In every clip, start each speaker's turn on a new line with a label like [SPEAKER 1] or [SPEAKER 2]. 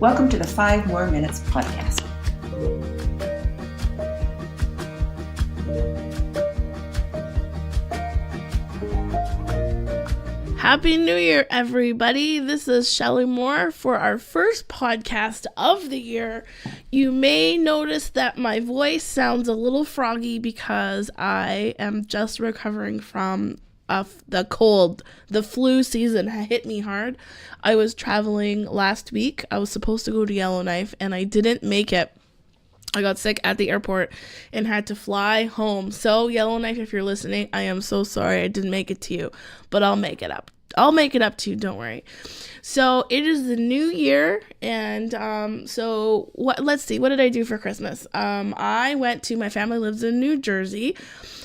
[SPEAKER 1] Welcome to the 5 More Minutes podcast.
[SPEAKER 2] Happy New Year, everybody. This is Shelly Moore for our first podcast of the year. You may notice that my voice sounds a little froggy because I am just recovering from the cold. The flu season hit me hard. I was traveling last week. I was supposed to go to Yellowknife and I didn't make it. I got sick at the airport and had to fly home. So Yellowknife, if you're listening, I am so sorry I didn't make it to you, but I'll make it up. I'll make it up to you, don't worry. So it is the new year, and let's see, what did I do for Christmas? My family lives in New Jersey,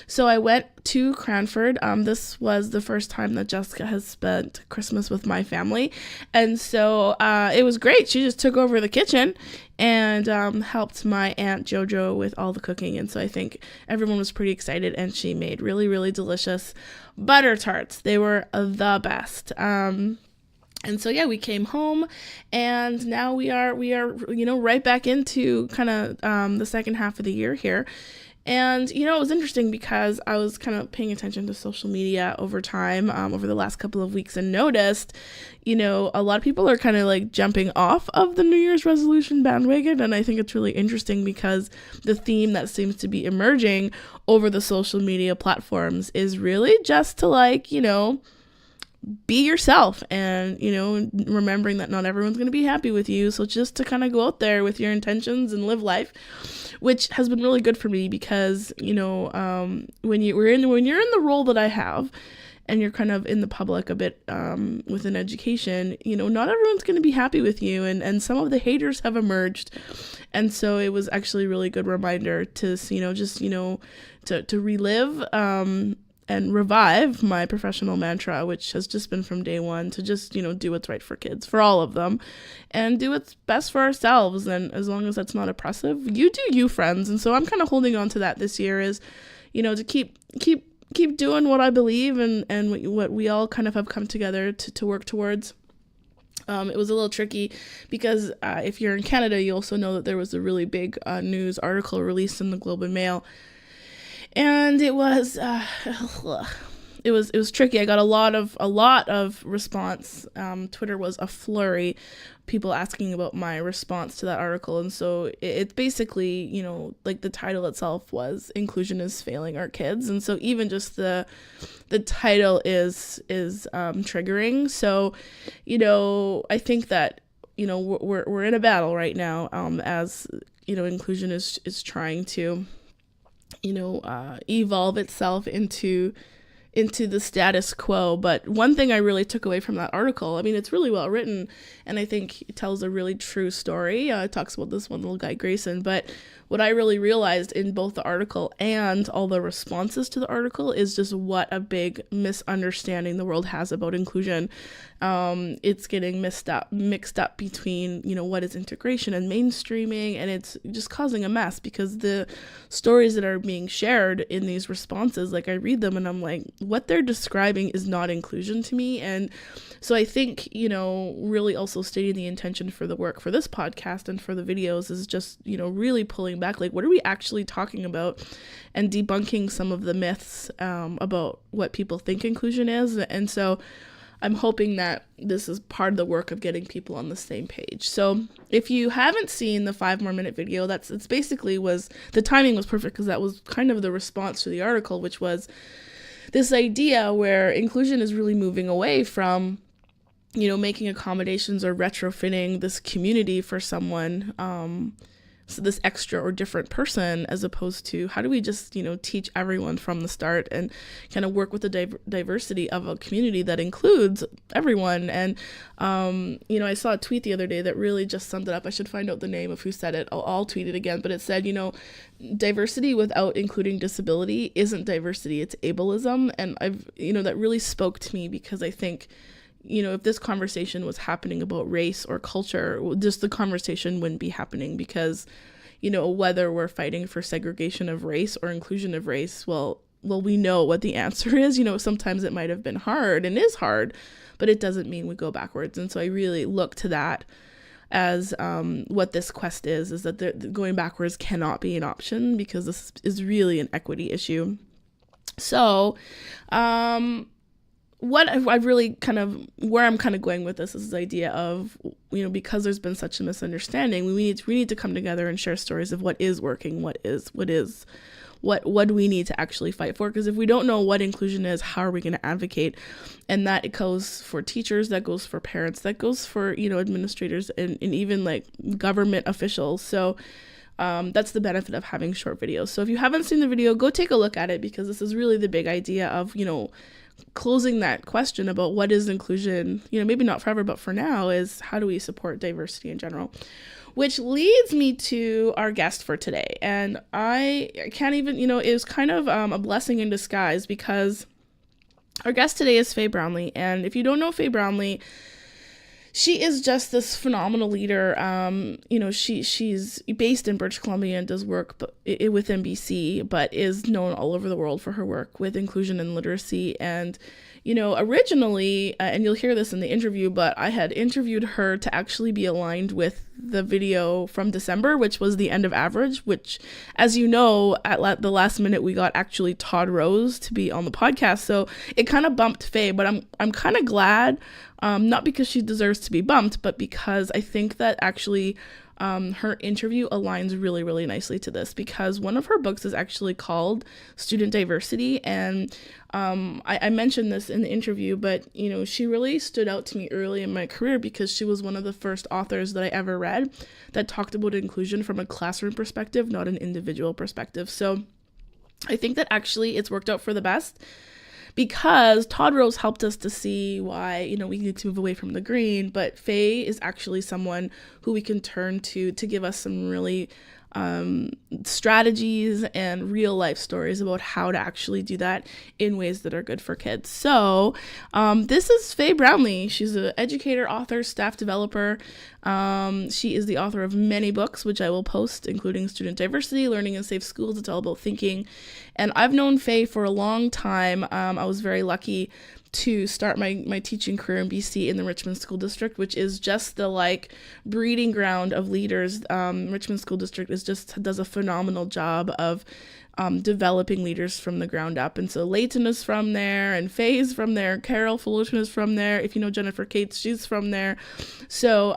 [SPEAKER 2] so I went to Cranford. This was the first time that Jessica has spent Christmas with my family, and so it was great. She just took over the kitchen and helped my Aunt JoJo with all the cooking, and so I think everyone was pretty excited, and she made really, really delicious butter tarts. They were the best. And so, yeah, we came home, and now we are, right back into kind of the second half of the year here. And, it was interesting because I was kind of paying attention to social media over time, over the last couple of weeks, and noticed, a lot of people are kind of like jumping off of the New Year's resolution bandwagon. And I think it's really interesting because the theme that seems to be emerging over the social media platforms is really just to be yourself and, remembering that not everyone's going to be happy with you. So just to kind of go out there with your intentions and live life, which has been really good for me because, when you're in the role that I have and you're kind of in the public a bit with an education, not everyone's going to be happy with you. And some of the haters have emerged. And so it was actually a really good reminder to, to relive and revive my professional mantra, which has just been from day one to just, do what's right for kids, for all of them, and do what's best for ourselves. And as long as that's not oppressive, you do you, friends. And so I'm kind of holding on to that this year is, to keep doing what I believe and what we all kind of have come together to work towards. It was a little tricky because if you're in Canada, you also know that there was a really big news article released in the Globe and Mail. And it was tricky. I got a lot of response. Twitter was a flurry, people asking about my response to that article. And so it's basically, like the title itself was "Inclusion is Failing Our Kids." And so even just the title is triggering. So, I think that, we're in a battle right now, as, inclusion is trying to evolve itself into the status quo. But one thing I really took away from that article, it's really well written, and I think it tells a really true story. It talks about this one little guy, Grayson, but what I really realized in both the article and all the responses to the article is just what a big misunderstanding the world has about inclusion. It's getting mixed up between, what is integration and mainstreaming, and it's just causing a mess because the stories that are being shared in these responses, like I read them and I'm like, what they're describing is not inclusion to me. And so I think, really also stating the intention for the work for this podcast and for the videos is just, really pulling back, like, what are we actually talking about, and debunking some of the myths about what people think inclusion is. And so I'm hoping that this is part of the work of getting people on the same page. So if you haven't seen the 5 more minute video, it's basically the timing was perfect because that was kind of the response to the article, which was this idea where inclusion is really moving away from, making accommodations or retrofitting this community for someone, so this extra or different person, as opposed to how do we just, teach everyone from the start and kind of work with the diversity of a community that includes everyone. And, I saw a tweet the other day that really just summed it up. I should find out the name of who said it. I'll tweet it again, but it said, diversity without including disability isn't diversity, it's ableism. And that really spoke to me because I think, if this conversation was happening about race or culture, just the conversation wouldn't be happening because, whether we're fighting for segregation of race or inclusion of race, well, we know what the answer is. Sometimes it might have been hard and is hard, but it doesn't mean we go backwards. And so I really look to that as what this quest is that going backwards cannot be an option, because this is really an equity issue. So, what I've really where I'm kind of going with this is the idea of, because there's been such a misunderstanding, we need to come together and share stories of what is working, what do we need to actually fight for? Because if we don't know what inclusion is, how are we going to advocate? And that it goes for teachers, that goes for parents, that goes for, administrators and even like government officials. So that's the benefit of having short videos. So if you haven't seen the video, go take a look at it, because this is really the big idea of, closing that question about what is inclusion, maybe not forever, but for now, is how do we support diversity in general? Which leads me to our guest for today. And I can't even, it was kind of a blessing in disguise, because our guest today is Fay Brownlie. And if you don't know Fay Brownlie, she is just this phenomenal leader. She's based in British Columbia and does work with NBC, but is known all over the world for her work with inclusion and literacy. And, originally, and you'll hear this in the interview, but I had interviewed her to actually be aligned with the video from December, which was the end of Average, which, as you know, at the last minute, we got actually Todd Rose to be on the podcast. So it kind of bumped Fay, but I'm kind of glad. Not because she deserves to be bumped, but because I think that actually her interview aligns really, really nicely to this, because one of her books is actually called Student Diversity. And I mentioned this in the interview, but, she really stood out to me early in my career, because she was one of the first authors that I ever read that talked about inclusion from a classroom perspective, not an individual perspective. So I think that actually it's worked out for the best, because Todd Rose helped us to see why, we need to move away from the green, but Fay is actually someone who we can turn to give us some really strategies and real life stories about how to actually do that in ways that are good for kids. So this is Faye Brownlie. She's an educator, author, staff developer. She is the author of many books, which I will post, including Student Diversity, Learning in Safe Schools. It's all about thinking. And I've known Faye for a long time. I was very lucky to start my teaching career in BC in the Richmond School District, which is just the breeding ground of leaders. Richmond School District does a phenomenal job of developing leaders from the ground up. And so Leighton is from there, and Faye is from there, Carol Fullerton is from there. If you know Jennifer Cates, she's from there. So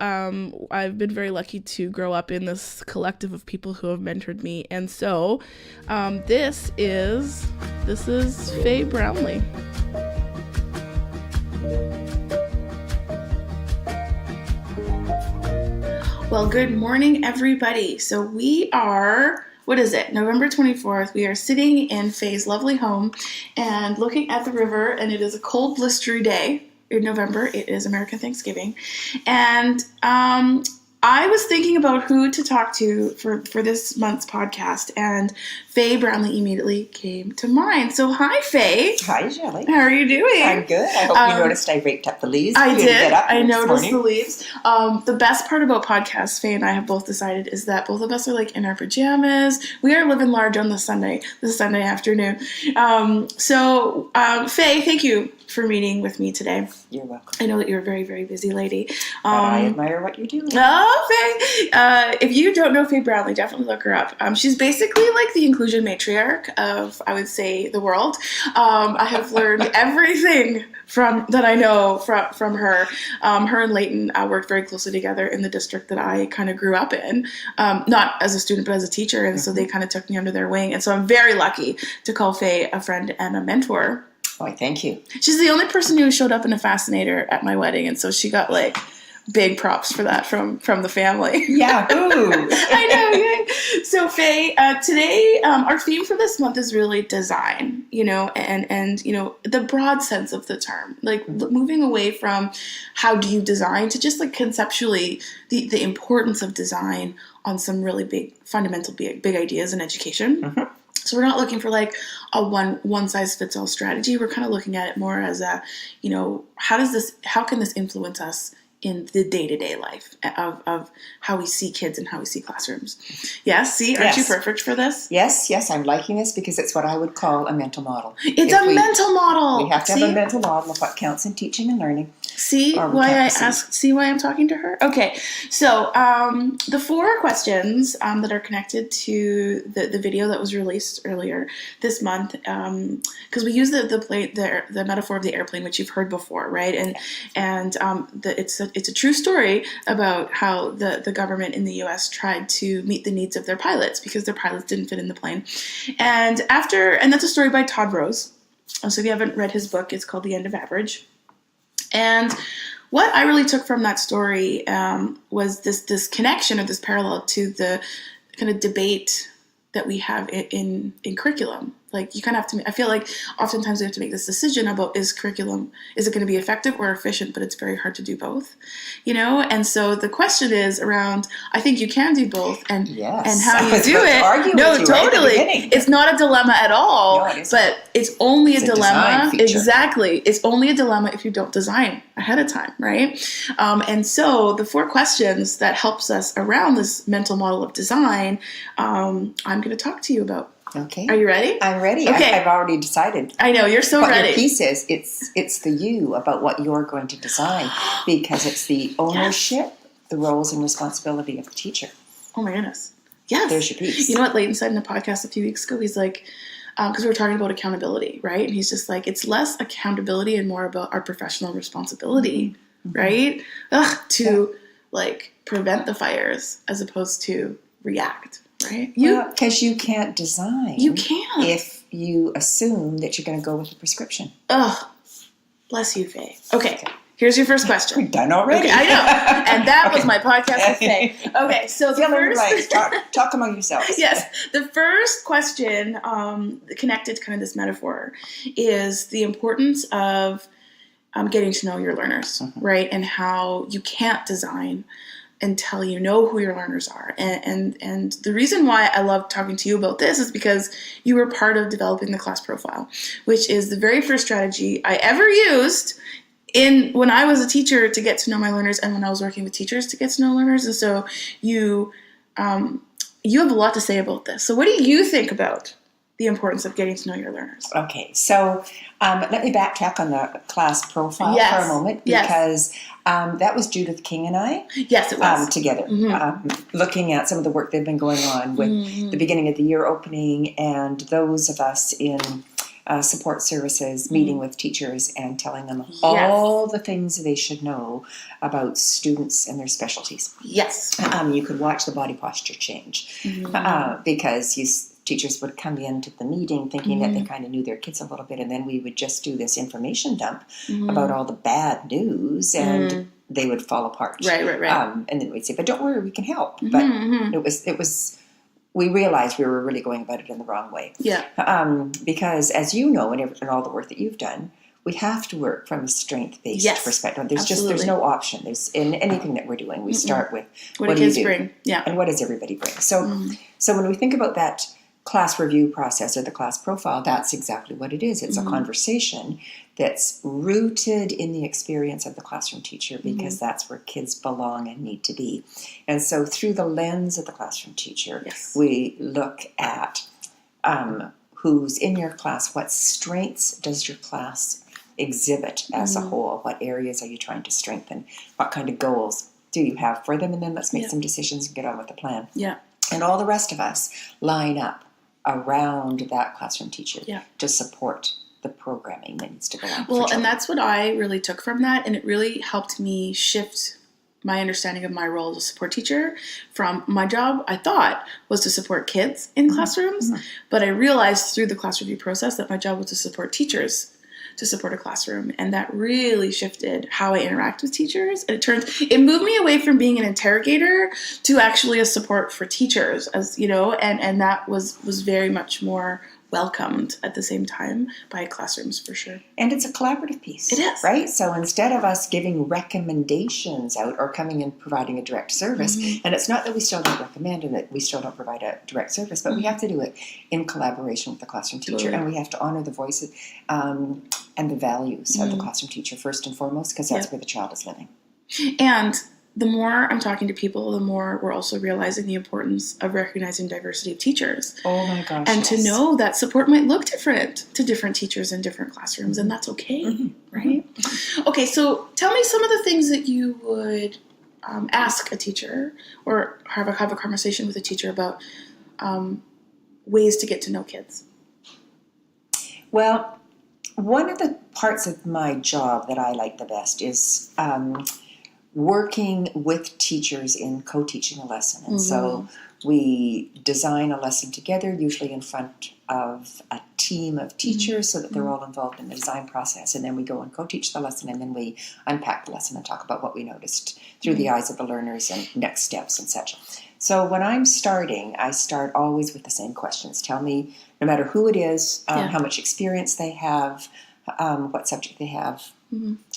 [SPEAKER 2] I've been very lucky to grow up in this collective of people who have mentored me. And so this is Fay Brownlie. Well, good morning, everybody. So we are, November 24th. We are sitting in Fay's lovely home and looking at the river, and it is a cold, blistery day in November. It is American Thanksgiving. And I was thinking about who to talk to for this month's podcast, and Fay Brownlie immediately came to mind. So hi, Fay.
[SPEAKER 1] Hi, Shelley.
[SPEAKER 2] How are you doing?
[SPEAKER 1] I'm good. I hope you noticed I raked up the leaves.
[SPEAKER 2] I did.
[SPEAKER 1] I
[SPEAKER 2] noticed the leaves. The best part about podcasts, Fay and I have both decided, is that both of us are in our pajamas. We are living large on this Sunday afternoon. So Fay, thank you for meeting with me today.
[SPEAKER 1] You're welcome.
[SPEAKER 2] I know that you're a very, very busy lady.
[SPEAKER 1] But I admire what you do.
[SPEAKER 2] Oh, Fay. If you don't know Fay Brownlie, definitely look her up. She's basically the inclusion matriarch of, I would say, the world. I have learned everything that I know from her. Her and Leighton worked very closely together in the district that I kind of grew up in, not as a student, but as a teacher. And so they kind of took me under their wing. And so I'm very lucky to call Fay a friend and a mentor.
[SPEAKER 1] Oh, thank you. She's
[SPEAKER 2] the only person who showed up in a fascinator at my wedding, and so she got big props for that from the family.
[SPEAKER 1] Yeah. Ooh.
[SPEAKER 2] I know. Yay. So Fay, today our theme for this month is really design. And the broad sense of the term, moving away from how do you design to just conceptually the importance of design on some really big fundamental big ideas in education. Mm-hmm. So we're not looking for a one-size-fits-all strategy. We're kind of looking at it more as a, how can this influence us in the day-to-day life of how we see kids and how we see classrooms. Yes, see, aren't you perfect for this?
[SPEAKER 1] Yes, I'm liking this because it's what I would call a mental model.
[SPEAKER 2] It's a mental model.
[SPEAKER 1] We have to have a mental model of what counts in teaching and learning.
[SPEAKER 2] See why I'm talking to her? Okay, so the 4 questions that are connected to the video that was released earlier this month, because we use the metaphor of the airplane, which you've heard before, right? And it's a true story about how the government in the U.S. tried to meet the needs of their pilots because their pilots didn't fit in the plane, and that's a story by Todd Rose. So if you haven't read his book, it's called The End of Average. And what I really took from that story was this connection or this parallel to the kind of debate that we have in curriculum. Like you kind of have to, I feel like oftentimes we have to make this decision about is it going to be effective or efficient, but it's very hard to do both, And so the question is around, I think you can do both and how you do it. No, totally. It's not a dilemma at all, but it's only a dilemma. Exactly. It's only a dilemma if you don't design ahead of time, right? And so the 4 questions that helps us around this mental model of design, I'm going to talk to you about.
[SPEAKER 1] Okay.
[SPEAKER 2] Are you ready?
[SPEAKER 1] I'm ready.
[SPEAKER 2] Okay.
[SPEAKER 1] I've already decided.
[SPEAKER 2] I know, you're so ready.
[SPEAKER 1] What your piece is, it's the you about what you're going to design because it's the ownership, the roles and responsibility of the teacher.
[SPEAKER 2] Oh my goodness. Yes.
[SPEAKER 1] There's your piece.
[SPEAKER 2] You know what Leighton said in a podcast a few weeks ago? He's like, because we were talking about accountability, right? And he's just like, it's less accountability and more about our professional responsibility, right? To prevent the fires as opposed to react. Right?
[SPEAKER 1] Because you can't design.
[SPEAKER 2] You can't.
[SPEAKER 1] If you assume that you're going to go with the prescription.
[SPEAKER 2] Ugh. Bless you, Faye. Okay. Here's your first question.
[SPEAKER 1] We're done already.
[SPEAKER 2] Okay, I know. And that was my podcast with Faye. Okay, so the first...
[SPEAKER 1] Talk among yourselves.
[SPEAKER 2] Yes. The first question connected to kind of this metaphor is the importance of getting to know your learners, right? And how you can't design until you know who your learners are. And the reason why I love talking to you about this is because you were part of developing the class profile, which is the very first strategy I ever used when I was a teacher to get to know my learners and when I was working with teachers to get to know learners. And so you have a lot to say about this. So what do you think about the importance of getting to know your learners?
[SPEAKER 1] Okay, so let me backtrack on the class profile for a moment because that was Judith King and I.
[SPEAKER 2] Yes, it was.
[SPEAKER 1] Together, looking at some of the work they've been going on with the beginning of the year opening and those of us in support services meeting with teachers and telling them all the things they should know about students and their specialties.
[SPEAKER 2] Yes.
[SPEAKER 1] You could watch the body posture change because teachers would come into the meeting thinking that they kind of knew their kids a little bit, and then we would just do this information dump about all the bad news, and they would fall apart.
[SPEAKER 2] Right.
[SPEAKER 1] And then we'd say, "But don't worry, we can help." But it was. We realized we were really going about it in the wrong way.
[SPEAKER 2] Yeah.
[SPEAKER 1] Because as you know, in all the work that you've done, we have to work from a strength-based perspective. There's no option. There's in anything that we're doing, we start with what do kids bring, and what does everybody bring. So when we think about that class review process or the class profile, that's exactly what it is. It's a conversation that's rooted in the experience of the classroom teacher because that's where kids belong and need to be. And so through the lens of the classroom teacher, we look at who's in your class, what strengths does your class exhibit as a whole, what areas are you trying to strengthen, what kind of goals do you have for them, and then let's make some decisions and get on with the plan.
[SPEAKER 2] Yeah.
[SPEAKER 1] And all the rest of us line up around that classroom teacher to support the programming that needs to go on.
[SPEAKER 2] Well, and that's what I really took from that, and it really helped me shift my understanding of my role as a support teacher from my job, I thought, was to support kids in classrooms, but I realized through the class review process that my job was to support teachers to support a classroom, and that really shifted how I interact with teachers. And it moved me away from being an interrogator to actually a support for teachers, as you know, and that was very much more welcomed at the same time by classrooms for sure.
[SPEAKER 1] And it's a collaborative piece.
[SPEAKER 2] It is.
[SPEAKER 1] Right? So instead of us giving recommendations out or coming and providing a direct service, and it's not that we still don't recommend and that we still don't provide a direct service, but we have to do it in collaboration with the classroom teacher, and we have to honor the voices and the values of the classroom teacher first and foremost, because that's where the child is living.
[SPEAKER 2] And the more I'm talking to people, the more we're also realizing the importance of recognizing diversity of teachers.
[SPEAKER 1] Oh my gosh.
[SPEAKER 2] And to know that support might look different to different teachers in different classrooms, and that's okay, right? Okay, so tell me some of the things that you would ask a teacher or have a conversation with a teacher about ways to get to know kids.
[SPEAKER 1] Well, one of the parts of my job that I like the best is working with teachers in co-teaching a lesson. And so we design a lesson together, usually in front of a team of teachers so that they're all involved in the design process. And then we go and co-teach the lesson, and then we unpack the lesson and talk about what we noticed through the eyes of the learners and next steps and such. So when I'm starting, I start always with the same questions. Tell me, no matter who it is, how much experience they have, what subject they have,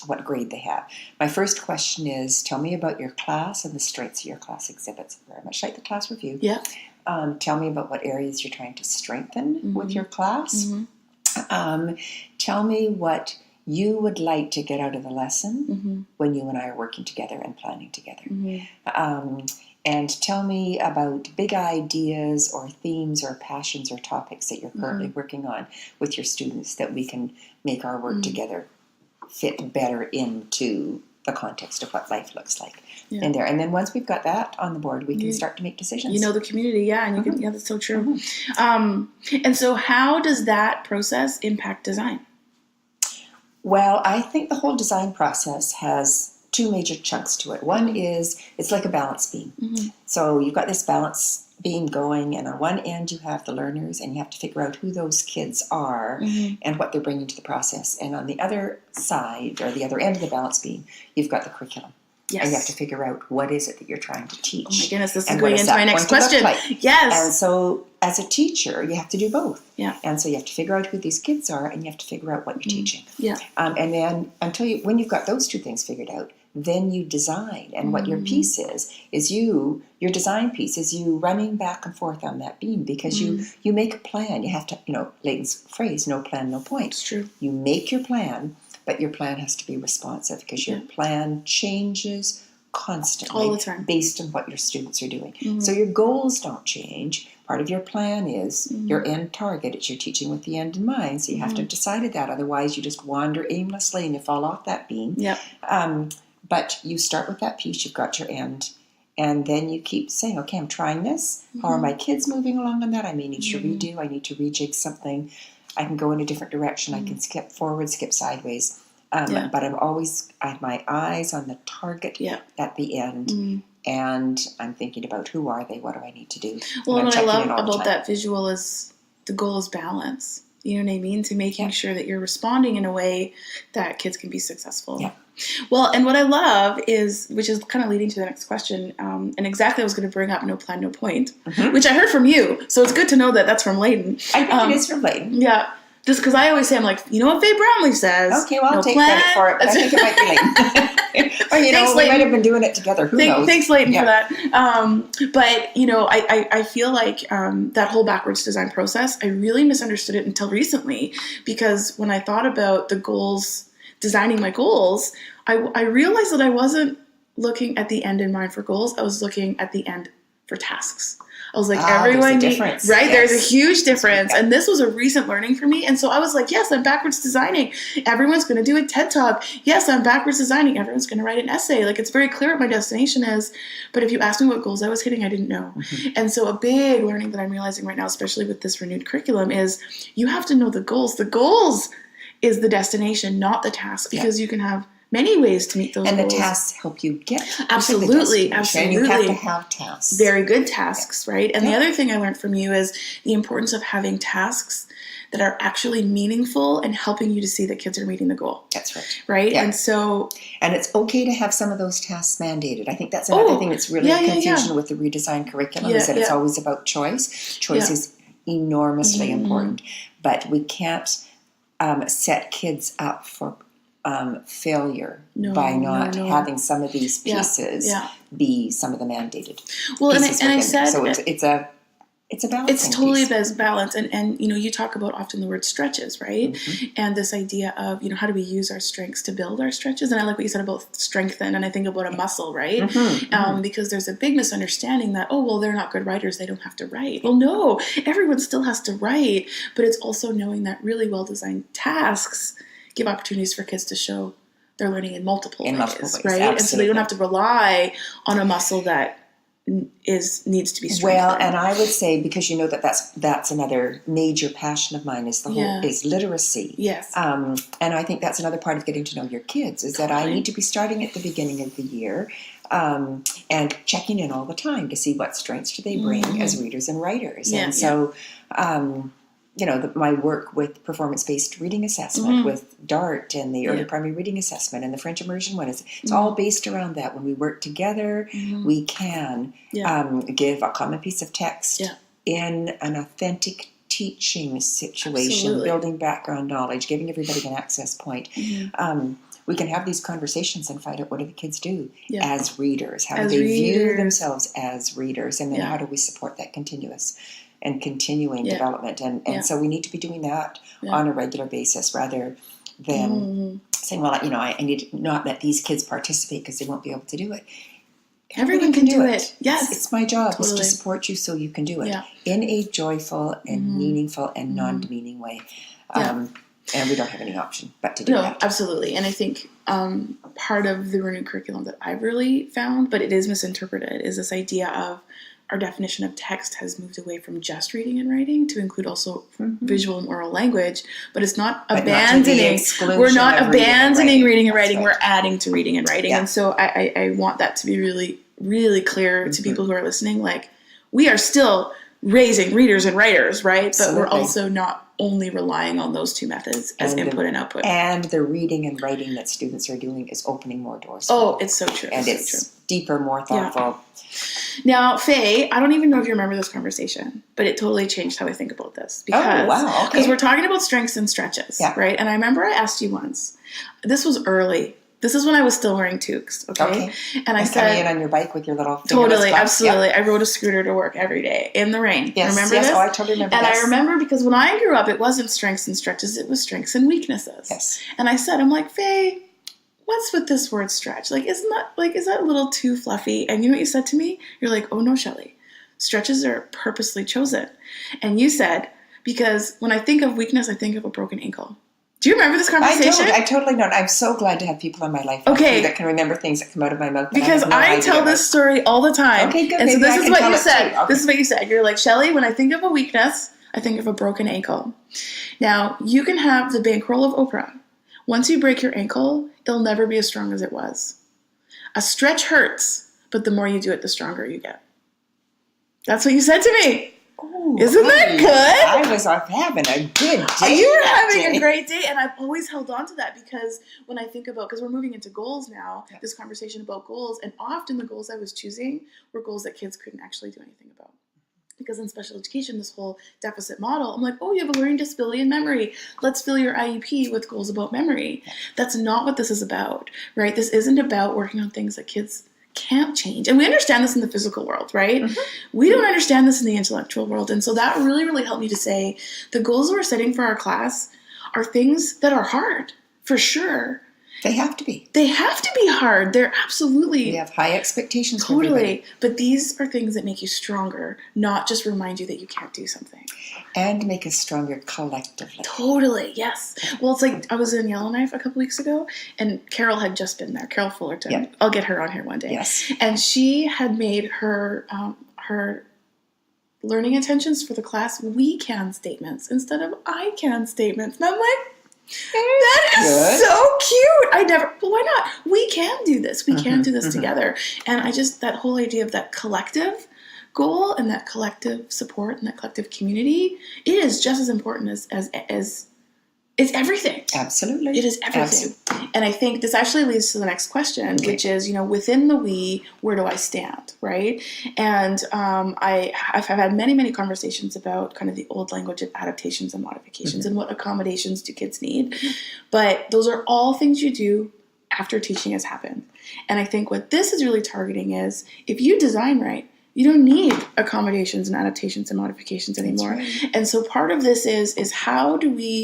[SPEAKER 1] what grade they have. My first question is, tell me about your class and the strengths your class exhibits. Very much like the class review.
[SPEAKER 2] Yeah.
[SPEAKER 1] Tell me about what areas you're trying to strengthen with your class. Tell me what you would like to get out of the lesson when you and I are working together and planning together. And tell me about big ideas or themes or passions or topics that you're currently working on with your students that we can make our work together fit better into the context of what life looks like in there. And then once we've got that on the board, we can start to make decisions.
[SPEAKER 2] You know the community, and you can, that's so true. And so how does that process impact design?
[SPEAKER 1] Well, I think the whole design process has two major chunks to it. One is, it's like a balance beam. So you've got this balance beam going, and on one end you have the learners, and you have to figure out who those kids are and what they're bringing to the process. And on the other side, or the other end of the balance beam, you've got the curriculum. Yes. And you have to figure out what is it that you're trying to teach.
[SPEAKER 2] Oh my goodness, this is going into my next question. Yes.
[SPEAKER 1] And so as a teacher, you have to do both.
[SPEAKER 2] Yeah.
[SPEAKER 1] And so you have to figure out who these kids are, and you have to figure out what you're teaching.
[SPEAKER 2] Yeah.
[SPEAKER 1] And then when you've got those two things figured out, then you design. And what your piece is your design piece is you running back and forth on that beam, because you make a plan. You have to, Leighton's phrase, no plan, no point.
[SPEAKER 2] It's true.
[SPEAKER 1] You make your plan, but your plan has to be responsive, because your plan changes constantly
[SPEAKER 2] all the time
[SPEAKER 1] based on what your students are doing. So your goals don't change. Part of your plan is your end target. It's your teaching with the end in mind. So you have to have decided that. Otherwise, you just wander aimlessly and you fall off that beam.
[SPEAKER 2] Yep.
[SPEAKER 1] But you start with that piece. You've got your end. And then you keep saying, okay, I'm trying this. How are my kids moving along on that? I may need to redo. I need to rejig something. I can go in a different direction. I can skip forward, skip sideways. But I have my eyes on the target at the end. And I'm thinking about who are they? What do I need to do?
[SPEAKER 2] Well, and what I love about that visual is the goal is balance. You know what I mean? To making sure that you're responding in a way that kids can be successful. Yeah. Well, and what I love is, which is kind of leading to the next question, and exactly I was going to bring up no plan, no point, which I heard from you. So it's good to know that that's from Leighton.
[SPEAKER 1] I think it is from Leighton.
[SPEAKER 2] Yeah. Just because I always say, I'm like, you know what Fay Brownlie says?
[SPEAKER 1] Okay, well, I'll take credit for it, but I think it might be Leighton. Or,
[SPEAKER 2] thanks,
[SPEAKER 1] we might have been doing it together. Who knows?
[SPEAKER 2] Thanks, Leighton, for that. But, I feel like that whole backwards design process, I really misunderstood it until recently, because when I thought about the goals, designing my goals, I realized that I wasn't looking at the end in mind for goals. I was looking at the end for tasks. I was like, everyone needs, right? Yes. There's a huge difference. And this was a recent learning for me. And so I was like, yes, I'm backwards designing. Everyone's going to do a TED Talk. Yes, I'm backwards designing. Everyone's going to write an essay. Like, it's very clear what my destination is. But if you asked me what goals I was hitting, I didn't know. And so a big learning that I'm realizing right now, especially with this renewed curriculum, is you have to know the goals. The goals is the destination, not the task, because you can have many ways to meet those goals.
[SPEAKER 1] And the tasks help you get
[SPEAKER 2] absolutely.
[SPEAKER 1] And you have to have tasks.
[SPEAKER 2] Very good tasks, right? And the other thing I learned from you is the importance of having tasks that are actually meaningful and helping you to see that kids are meeting the goal.
[SPEAKER 1] That's right.
[SPEAKER 2] Right?
[SPEAKER 1] Yeah.
[SPEAKER 2] And
[SPEAKER 1] it's okay to have some of those tasks mandated. I think that's another thing that's really confusion with the redesigned curriculum, is that it's always about choice. Choice is enormously important. But we can't set kids up for failure by not having some of these pieces be some of the mandated pieces.
[SPEAKER 2] And I said,
[SPEAKER 1] so it's a It's a balance.
[SPEAKER 2] It's totally a balance. And you talk about often the word stretches, right? Mm-hmm. And this idea of, how do we use our strengths to build our stretches? And I like what you said about strengthen, and I think about a muscle, right? Mm-hmm. Because there's a big misunderstanding that, they're not good writers, they don't have to write. Well, no, everyone still has to write, but it's also knowing that really well-designed tasks give opportunities for kids to show they're learning in multiple ways, right? Absolutely. And so they don't have to rely on a muscle that needs to be strengthened.
[SPEAKER 1] Well, and I would say, because that's another major passion of mine, is is literacy.
[SPEAKER 2] Yes.
[SPEAKER 1] And I think that's another part of getting to know your kids, is that I need to be starting at the beginning of the year and checking in all the time to see what strengths do they bring as readers and writers. And so my work with performance-based reading assessment, with DART and the early primary reading assessment and the French immersion one, it's all based around that. When we work together, we can give a common piece of text in an authentic teaching situation, building background knowledge, giving everybody an access point. We can have these conversations and find out, what do the kids do as readers? How do they view themselves as readers? And then how do we support that continuous and continuing development? And so we need to be doing that on a regular basis, rather than saying, well, I need to not let these kids participate because they won't be able to do it.
[SPEAKER 2] Everyone can do it. Yes.
[SPEAKER 1] It's my job is to support you so you can do it in a joyful and meaningful and non-demeaning way. And we don't have any option but to do that.
[SPEAKER 2] No, absolutely. And I think part of the renewed curriculum that I've really found, but it is misinterpreted, is this idea of our definition of text has moved away from just reading and writing to include also visual and oral language, but it's not abandoning. We're not abandoning reading and writing. We're adding to reading and writing. And so I want that to be really, really clear to people who are listening. Like, we are still raising readers and writers, right? But we're also not only relying on those two methods as input and output.
[SPEAKER 1] And the reading and writing that students are doing is opening more doors.
[SPEAKER 2] Oh, it's so true.
[SPEAKER 1] And it's deeper, more thoughtful.
[SPEAKER 2] Now, Faye, I don't even know if you remember this conversation, but it totally changed how I think about this. Because we're talking about strengths and stretches, right? And I remember I asked you once, this was early. This is when I was still wearing toques, okay? And I said,
[SPEAKER 1] coming in on your bike with your little
[SPEAKER 2] totally, absolutely. I rode a scooter to work every day in the rain.
[SPEAKER 1] Yes,
[SPEAKER 2] remember this?
[SPEAKER 1] Oh, I totally remember
[SPEAKER 2] and
[SPEAKER 1] this.
[SPEAKER 2] I remember because when I grew up, it wasn't strengths and stretches, it was strengths and weaknesses.
[SPEAKER 1] Yes.
[SPEAKER 2] And I said, I'm like, Faye, what's with this word stretch? Is that a little too fluffy? And you know what you said to me? You're like, oh no, Shelley, stretches are purposely chosen. And you said, because when I think of weakness, I think of a broken ankle. Do you remember this conversation?
[SPEAKER 1] I totally know. I'm so glad to have people in my life that can remember things that come out of my mouth.
[SPEAKER 2] Because I tell this story all the time.
[SPEAKER 1] Okay, good.
[SPEAKER 2] And so this is what you said. Okay. This is what you said. You're like, Shelley, when I think of a weakness, I think of a broken ankle. Now, you can have the bankroll of Oprah. Once you break your ankle, it'll never be as strong as it was. A stretch hurts, but the more you do it, the stronger you get. That's what you said to me.
[SPEAKER 1] Ooh,
[SPEAKER 2] isn't that good?
[SPEAKER 1] I was having a good day.
[SPEAKER 2] You were having a great day, and I've always held on to that because when I think about, because we're moving into goals now, this conversation about goals, and often the goals I was choosing were goals that kids couldn't actually do anything about. Because in special education, this whole deficit model, I'm like, oh, you have a learning disability in memory. Let's fill your IEP with goals about memory. That's not what this is about, right? This isn't about working on things that kids can't change. And we understand this in the physical world, right? We don't understand this in the intellectual world. And so that really, really helped me to say the goals we're setting for our class are things that are hard, for sure.
[SPEAKER 1] They have to be.
[SPEAKER 2] They have to be hard. They're absolutely.
[SPEAKER 1] We have high expectations
[SPEAKER 2] for everybody.
[SPEAKER 1] Totally.
[SPEAKER 2] But these are things that make you stronger, not just remind you that you can't do something.
[SPEAKER 1] And make us stronger collectively.
[SPEAKER 2] Totally, yes. Well, it's like I was in Yellowknife a couple weeks ago, and Carol had just been there. Carol Fullerton. Yep. I'll get her on here one day.
[SPEAKER 1] Yes.
[SPEAKER 2] And she had made her her learning intentions for the class we can statements instead of I can statements. And I'm like, that is so cute. Well, why not? We can do this. We can do this together. And that whole idea of that collective goal and that collective support and that collective community, it is just as important as it's everything.
[SPEAKER 1] Absolutely.
[SPEAKER 2] It is everything. Absolutely. And I think this actually leads to the next question, which is, within the we, where do I stand, right? And I've had many, many conversations about kind of the old language of adaptations and modifications and what accommodations do kids need. But those are all things you do after teaching has happened. And I think what this is really targeting is if you design right, you don't need accommodations and adaptations and modifications anymore. Right. And so part of this is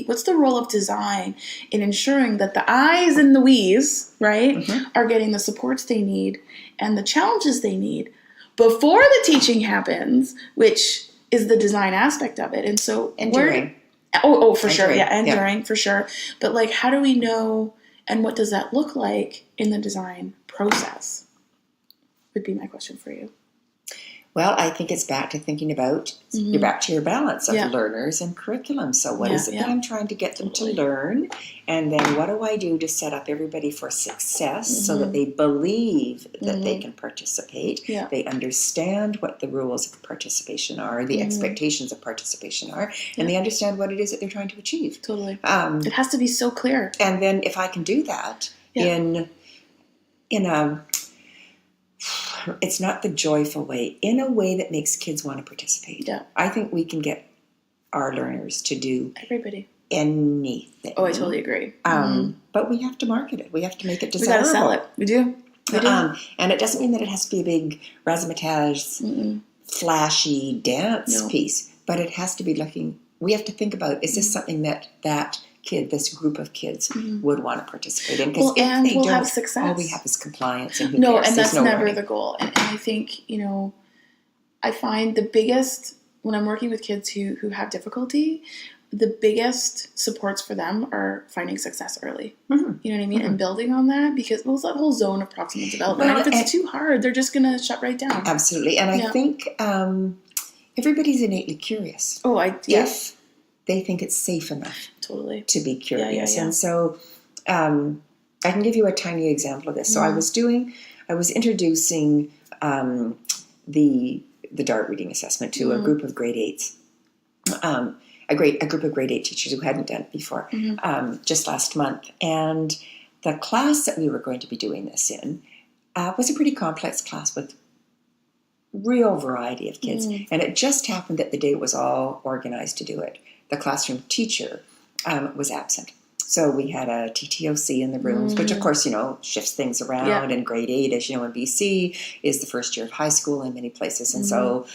[SPEAKER 2] what's the role of design in ensuring that the I's and the we's, right, are getting the supports they need and the challenges they need before the teaching happens, which is the design aspect of it. And so
[SPEAKER 1] during.
[SPEAKER 2] For sure. Yeah, and during, for sure. But like, how do we know, and what does that look like in the design process? Would be my question for you.
[SPEAKER 1] Well, I think it's back to thinking about, you're back to your balance of learners and curriculum. So what is it that I'm trying to get them to learn? And then what do I do to set up everybody for success so that they believe that they can participate? Yeah. They understand what the rules of participation are, the expectations of participation are, and they understand what it is that they're trying to achieve.
[SPEAKER 2] Totally. It has to be so clear.
[SPEAKER 1] And then if I can do that in a... It's not the joyful way, in a way that makes kids want to participate. Yeah. I think we can get our learners to do anything.
[SPEAKER 2] Oh, I totally agree.
[SPEAKER 1] But we have to market it. We have to make it desirable.
[SPEAKER 2] We got to sell it. We do.
[SPEAKER 1] And it doesn't mean that it has to be a big razzmatazz, flashy dance piece, but it has to be looking. We have to think about, is this something that kid, this group of kids would want to participate in?
[SPEAKER 2] Because if they don't, have success.
[SPEAKER 1] All we have is compliance. And who cares?
[SPEAKER 2] And that's never the goal. And I think, I find the biggest, when I'm working with kids who have difficulty, the biggest supports for them are finding success early. You know what I mean? And building on that, because it's that whole zone of proximal development. And if it's too hard, they're just going to shut right down.
[SPEAKER 1] Absolutely. And I think everybody's innately curious. If they think it's safe enough to be curious. And so I can give you a tiny example of this. So I was introducing the DART reading assessment to a group of grade 8s, a group of grade 8 teachers who hadn't done it before, just last month. And the class that we were going to be doing this in was a pretty complex class with real variety of kids. And it just happened that the day it was all organized to do it, the classroom teacher was absent. So we had a TTOC in the rooms, which of course, shifts things around. And grade 8, as you know, in BC, is the first year of high school in many places. And so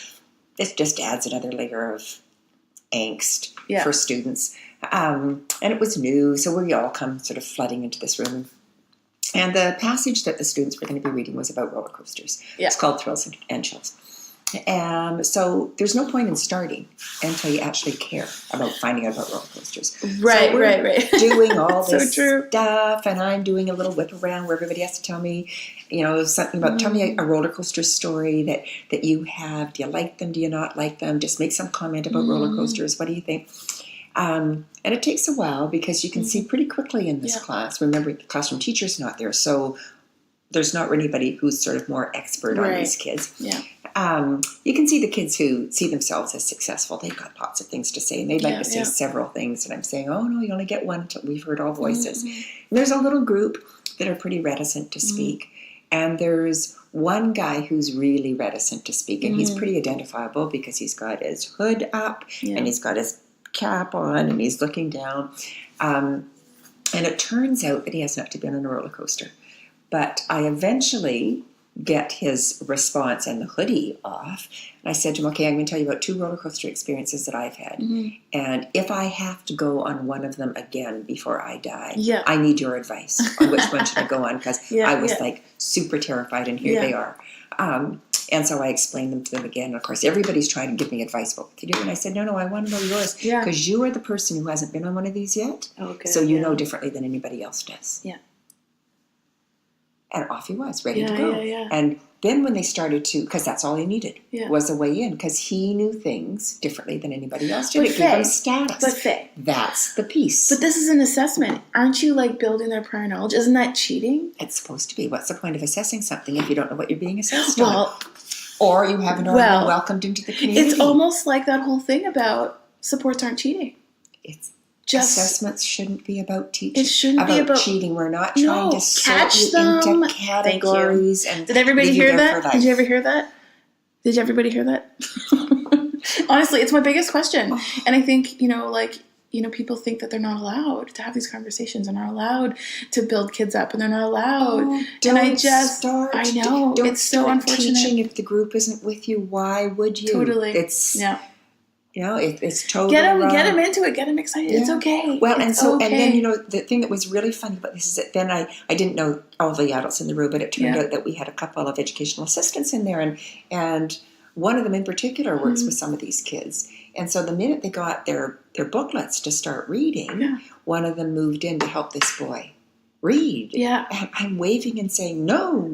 [SPEAKER 1] it just adds another layer of angst for students. And it was new, so we all come sort of flooding into this room. And the passage that the students were going to be reading was about roller coasters. It's called Thrills and Chills. So there's no point in starting until you actually care about finding out about roller coasters.
[SPEAKER 2] Right.
[SPEAKER 1] Doing all this stuff, and I'm doing a little whip around where everybody has to tell me, something about, tell me a roller coaster story that you have. Do you like them? Do you not like them? Just make some comment about roller coasters. What do you think? And it takes a while because you can see pretty quickly in this class. Remember, the classroom teacher's not there, so there's not anybody who's sort of more expert on these kids. You can see the kids who see themselves as successful. They've got lots of things to say, and they'd like to say several things. And I'm saying, oh, no, you only get one until we've heard all voices. And there's a little group that are pretty reticent to speak. And there's one guy who's really reticent to speak, and he's pretty identifiable because he's got his hood up, and he's got his cap on, and he's looking down. And it turns out that he has not been on a roller coaster. But I eventually get his response and the hoodie off. And I said to him, okay, I'm going to tell you about 2 roller coaster experiences that I've had. And if I have to go on one of them again before I die, I need your advice on which one should I go on, because I was like super terrified, and here they are. And so I explained them to them again. And of course, everybody's trying to give me advice about what to do. And I said, no, I want to know yours, because you are the person who hasn't been on one of these yet. So you know differently than anybody else does. And off he was, ready to go. And then when they started to, because that's all he needed, was a way in, because he knew things differently than anybody else did. It gave him status.
[SPEAKER 2] But Faye,
[SPEAKER 1] that's the piece.
[SPEAKER 2] But this is an assessment. Aren't you building their prior knowledge? Isn't that cheating?
[SPEAKER 1] It's supposed to be. What's the point of assessing something if you don't know what you're being assessed on? Or you haven't already been welcomed into the community.
[SPEAKER 2] It's almost like that whole thing about supports aren't cheating.
[SPEAKER 1] Assessments shouldn't be about teaching.
[SPEAKER 2] It shouldn't be about
[SPEAKER 1] cheating. We're not trying to sort you into categories. And
[SPEAKER 2] did everybody hear that? Did you ever hear that? Did everybody hear that? Honestly, it's my biggest question. And I think, people think that they're not allowed to have these conversations and are allowed to build kids up, and they're not allowed.
[SPEAKER 1] Don't
[SPEAKER 2] I
[SPEAKER 1] start.
[SPEAKER 2] I know.
[SPEAKER 1] Don't
[SPEAKER 2] it's so unfortunate.
[SPEAKER 1] Teaching if the group isn't with you. Why would you?
[SPEAKER 2] Totally.
[SPEAKER 1] It's it's totally
[SPEAKER 2] get
[SPEAKER 1] wrong.
[SPEAKER 2] Get them into it. Get them excited. Yeah. It's okay.
[SPEAKER 1] Well,
[SPEAKER 2] it's
[SPEAKER 1] and then the thing that was really funny about this is that then I didn't know all the adults in the room, but it turned out that we had a couple of educational assistants in there, and one of them in particular works with some of these kids. And so the minute they got their booklets to start reading, one of them moved in to help this boy read.
[SPEAKER 2] Yeah.
[SPEAKER 1] And I'm waving and saying, no,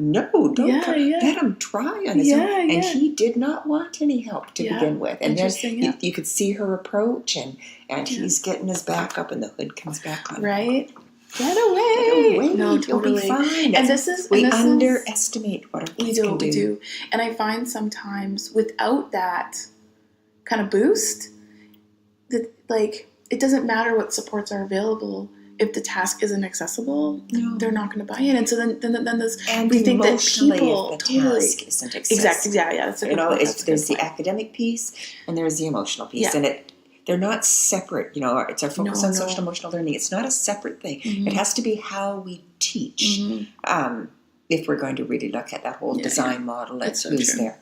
[SPEAKER 1] don't try. Let him try on his own. And he did not want any help to begin with. And then you could see her approach, and he's getting his back up and the hood comes back on.
[SPEAKER 2] Right. Get away. No, totally.
[SPEAKER 1] You'll be fine. We underestimate what our kids can do.
[SPEAKER 2] We do. And I find sometimes without that kind of boost, that it doesn't matter what supports are available. If the task isn't accessible, they're not going to buy in. And so then this,
[SPEAKER 1] and
[SPEAKER 2] we think that people
[SPEAKER 1] if the task isn't accessible.
[SPEAKER 2] Exactly. Yeah. That's a good point.
[SPEAKER 1] There's the academic piece and there's the emotional piece, and they're not separate. It's our focus on social emotional learning. It's not a separate thing. Mm-hmm. It has to be how we teach. Mm-hmm. If we're going to really look at that whole design model that's who's there.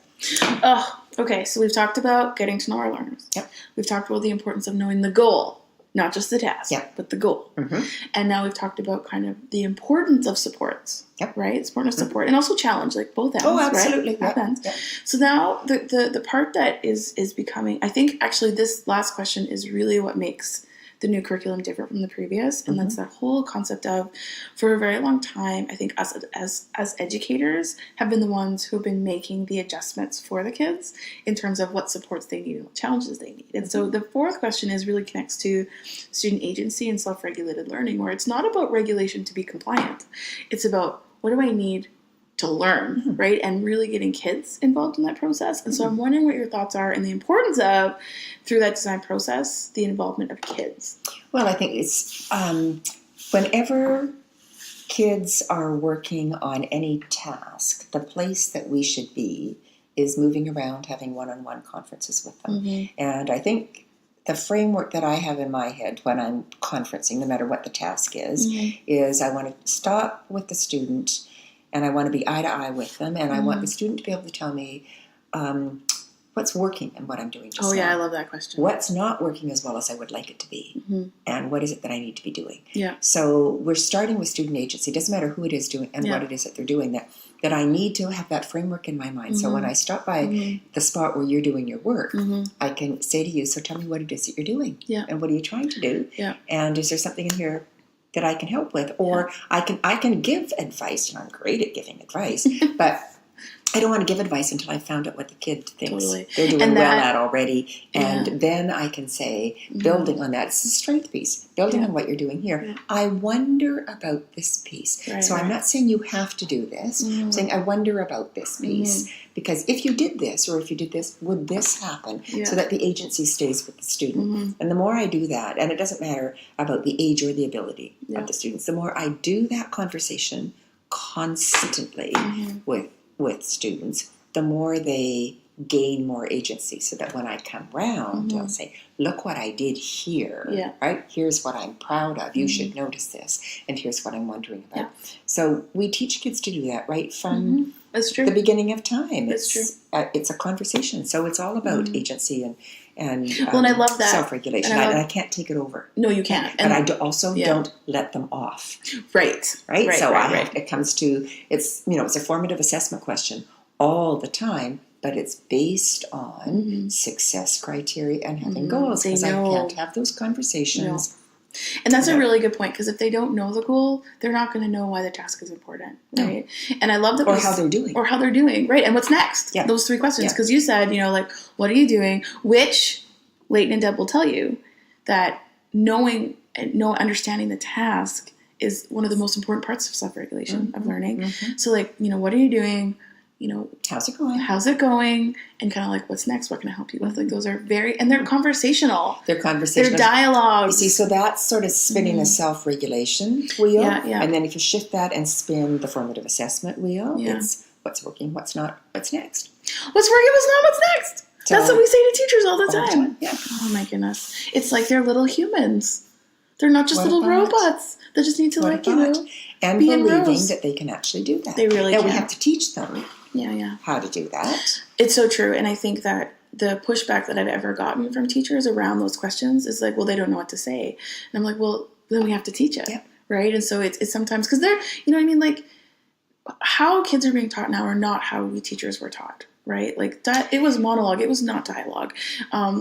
[SPEAKER 2] Oh, okay. So we've talked about getting to know our learners.
[SPEAKER 1] Yep.
[SPEAKER 2] We've talked about the importance of knowing the goal. Not just the task, but the goal. Mm-hmm. And now we've talked about kind of the importance of supports, right? It's important of support and also challenge, both ends,
[SPEAKER 1] absolutely.
[SPEAKER 2] Right? Both ends. Yep. So now the part that is becoming, I think actually this last question is really what makes the new curriculum different from the previous, and that's that whole concept of, for a very long time, I think us as educators have been the ones who have been making the adjustments for the kids in terms of what supports they need and what challenges they need. And so the fourth question really connects to student agency and self-regulated learning, where it's not about regulation to be compliant. It's about, what do I need to learn, right? And really getting kids involved in that process. And so I'm wondering what your thoughts are and the importance of, through that design process, the involvement of kids.
[SPEAKER 1] Well, I think it's whenever kids are working on any task, the place that we should be is moving around, having one-on-one conferences with them. Mm-hmm. And I think the framework that I have in my head when I'm conferencing, no matter what the task is I want to stop with the student, and I want to be eye to eye with them, and I want the student to be able to tell me what's working and what I'm doing just now.
[SPEAKER 2] I love that question.
[SPEAKER 1] What's not working as well as I would like it to be, and what is it that I need to be doing?
[SPEAKER 2] Yeah.
[SPEAKER 1] So we're starting with student agency. It doesn't matter who it is doing and what it is that they're doing, that I need to have that framework in my mind. So when I stop by the spot where you're doing your work, I can say to you, so tell me what it is that you're doing, and what are you trying to do, and is there something in here that I can help with, or I can give advice, and I'm great at giving advice, but I don't want to give advice until I've found out what the kid thinks they're doing well at already, and then I can say, building on that, it's the strength piece, building on what you're doing here, I wonder about this piece. So I'm not saying you have to do this, I'm saying I wonder about this piece, because if you did this, or if you did this, would this happen, so that the agency stays with the student. And the more I do that, and it doesn't matter about the age or the ability of the students, the more I do that conversation constantly with students, the more they gain more agency, so that when I come round, I'll say, look what I did here, right? Here's what I'm proud of. You should notice this. And here's what I'm wondering about. So we teach kids to do that right from
[SPEAKER 2] That's true.
[SPEAKER 1] the beginning of time.
[SPEAKER 2] That's true.
[SPEAKER 1] It's a conversation. So it's all about agency and
[SPEAKER 2] and I love that.
[SPEAKER 1] Self-regulation. And I can't take it over.
[SPEAKER 2] No, you can't.
[SPEAKER 1] But I don't let them off.
[SPEAKER 2] Right.
[SPEAKER 1] So it comes to, it's a formative assessment question all the time, but it's based on success criteria and having goals, because I can't have those conversations.
[SPEAKER 2] And that's a really good point, because if they don't know the goal, they're not going to know why the task is important, right? And I love that.
[SPEAKER 1] Or how they're doing.
[SPEAKER 2] Right? And what's next? Yeah. Those three questions. Because you said, what are you doing? Which Leighton and Deb will tell you that understanding the task is one of the most important parts of self-regulation, of learning. So what are you doing?
[SPEAKER 1] How's it going? And kind of what's next? What can I help you with? Those are and they're conversational. They're dialogues. You see, so that's sort of spinning the self-regulation wheel. And then if you shift that and spin the formative assessment wheel, it's what's working, what's not, what's next.
[SPEAKER 2] What's working, what's not, what's next? That's what we say to teachers all the time.
[SPEAKER 1] Yeah.
[SPEAKER 2] Oh my goodness. It's like they're little humans. They're not just little robots. They just need to
[SPEAKER 1] and
[SPEAKER 2] be
[SPEAKER 1] believing that they can actually do that.
[SPEAKER 2] They really can.
[SPEAKER 1] We have to teach them how to do that.
[SPEAKER 2] It's so true. And I think that the pushback that I've ever gotten from teachers around those questions is like, well, they don't know what to say. And I'm like, well, then we have to teach it. Yep. Right? And so it's sometimes, because they're, you know what I mean? Like, how kids are being taught now are not how we teachers were taught. Right? Like it was monologue. It was not dialogue,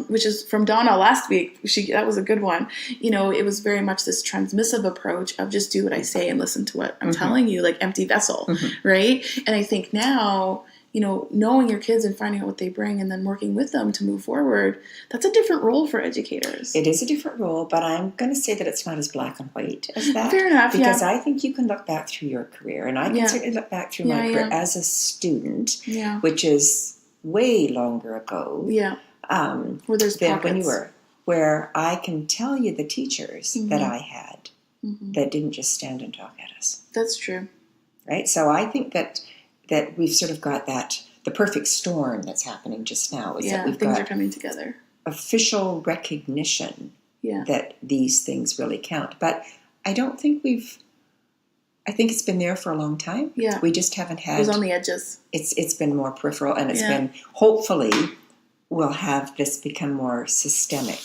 [SPEAKER 2] which is from Donna last week. That was a good one. You know, it was very much this transmissive approach of just do what I say and listen to what I'm telling you, like empty vessel. Right? And I think now, you know, knowing your kids and finding out what they bring and then working with them to move forward, that's a different role for educators.
[SPEAKER 1] It is a different role, but I'm going to say that it's not as black and white as that.
[SPEAKER 2] Fair enough,
[SPEAKER 1] because I think you can look back through your career, and I can certainly look back through my career as a student, which is way longer ago
[SPEAKER 2] where there's
[SPEAKER 1] than when you were, where I can tell you the teachers that I had that didn't just stand and talk at us.
[SPEAKER 2] That's true.
[SPEAKER 1] Right? So I think that we've sort of got the perfect storm that's happening just now. Is that we've
[SPEAKER 2] things
[SPEAKER 1] got
[SPEAKER 2] are coming together.
[SPEAKER 1] Official recognition that these things really count. But I don't think I think it's been there for a long time.
[SPEAKER 2] Yeah.
[SPEAKER 1] We just haven't had...
[SPEAKER 2] It was on the edges.
[SPEAKER 1] It's been more peripheral, and it's been, hopefully, we'll have this become more systemic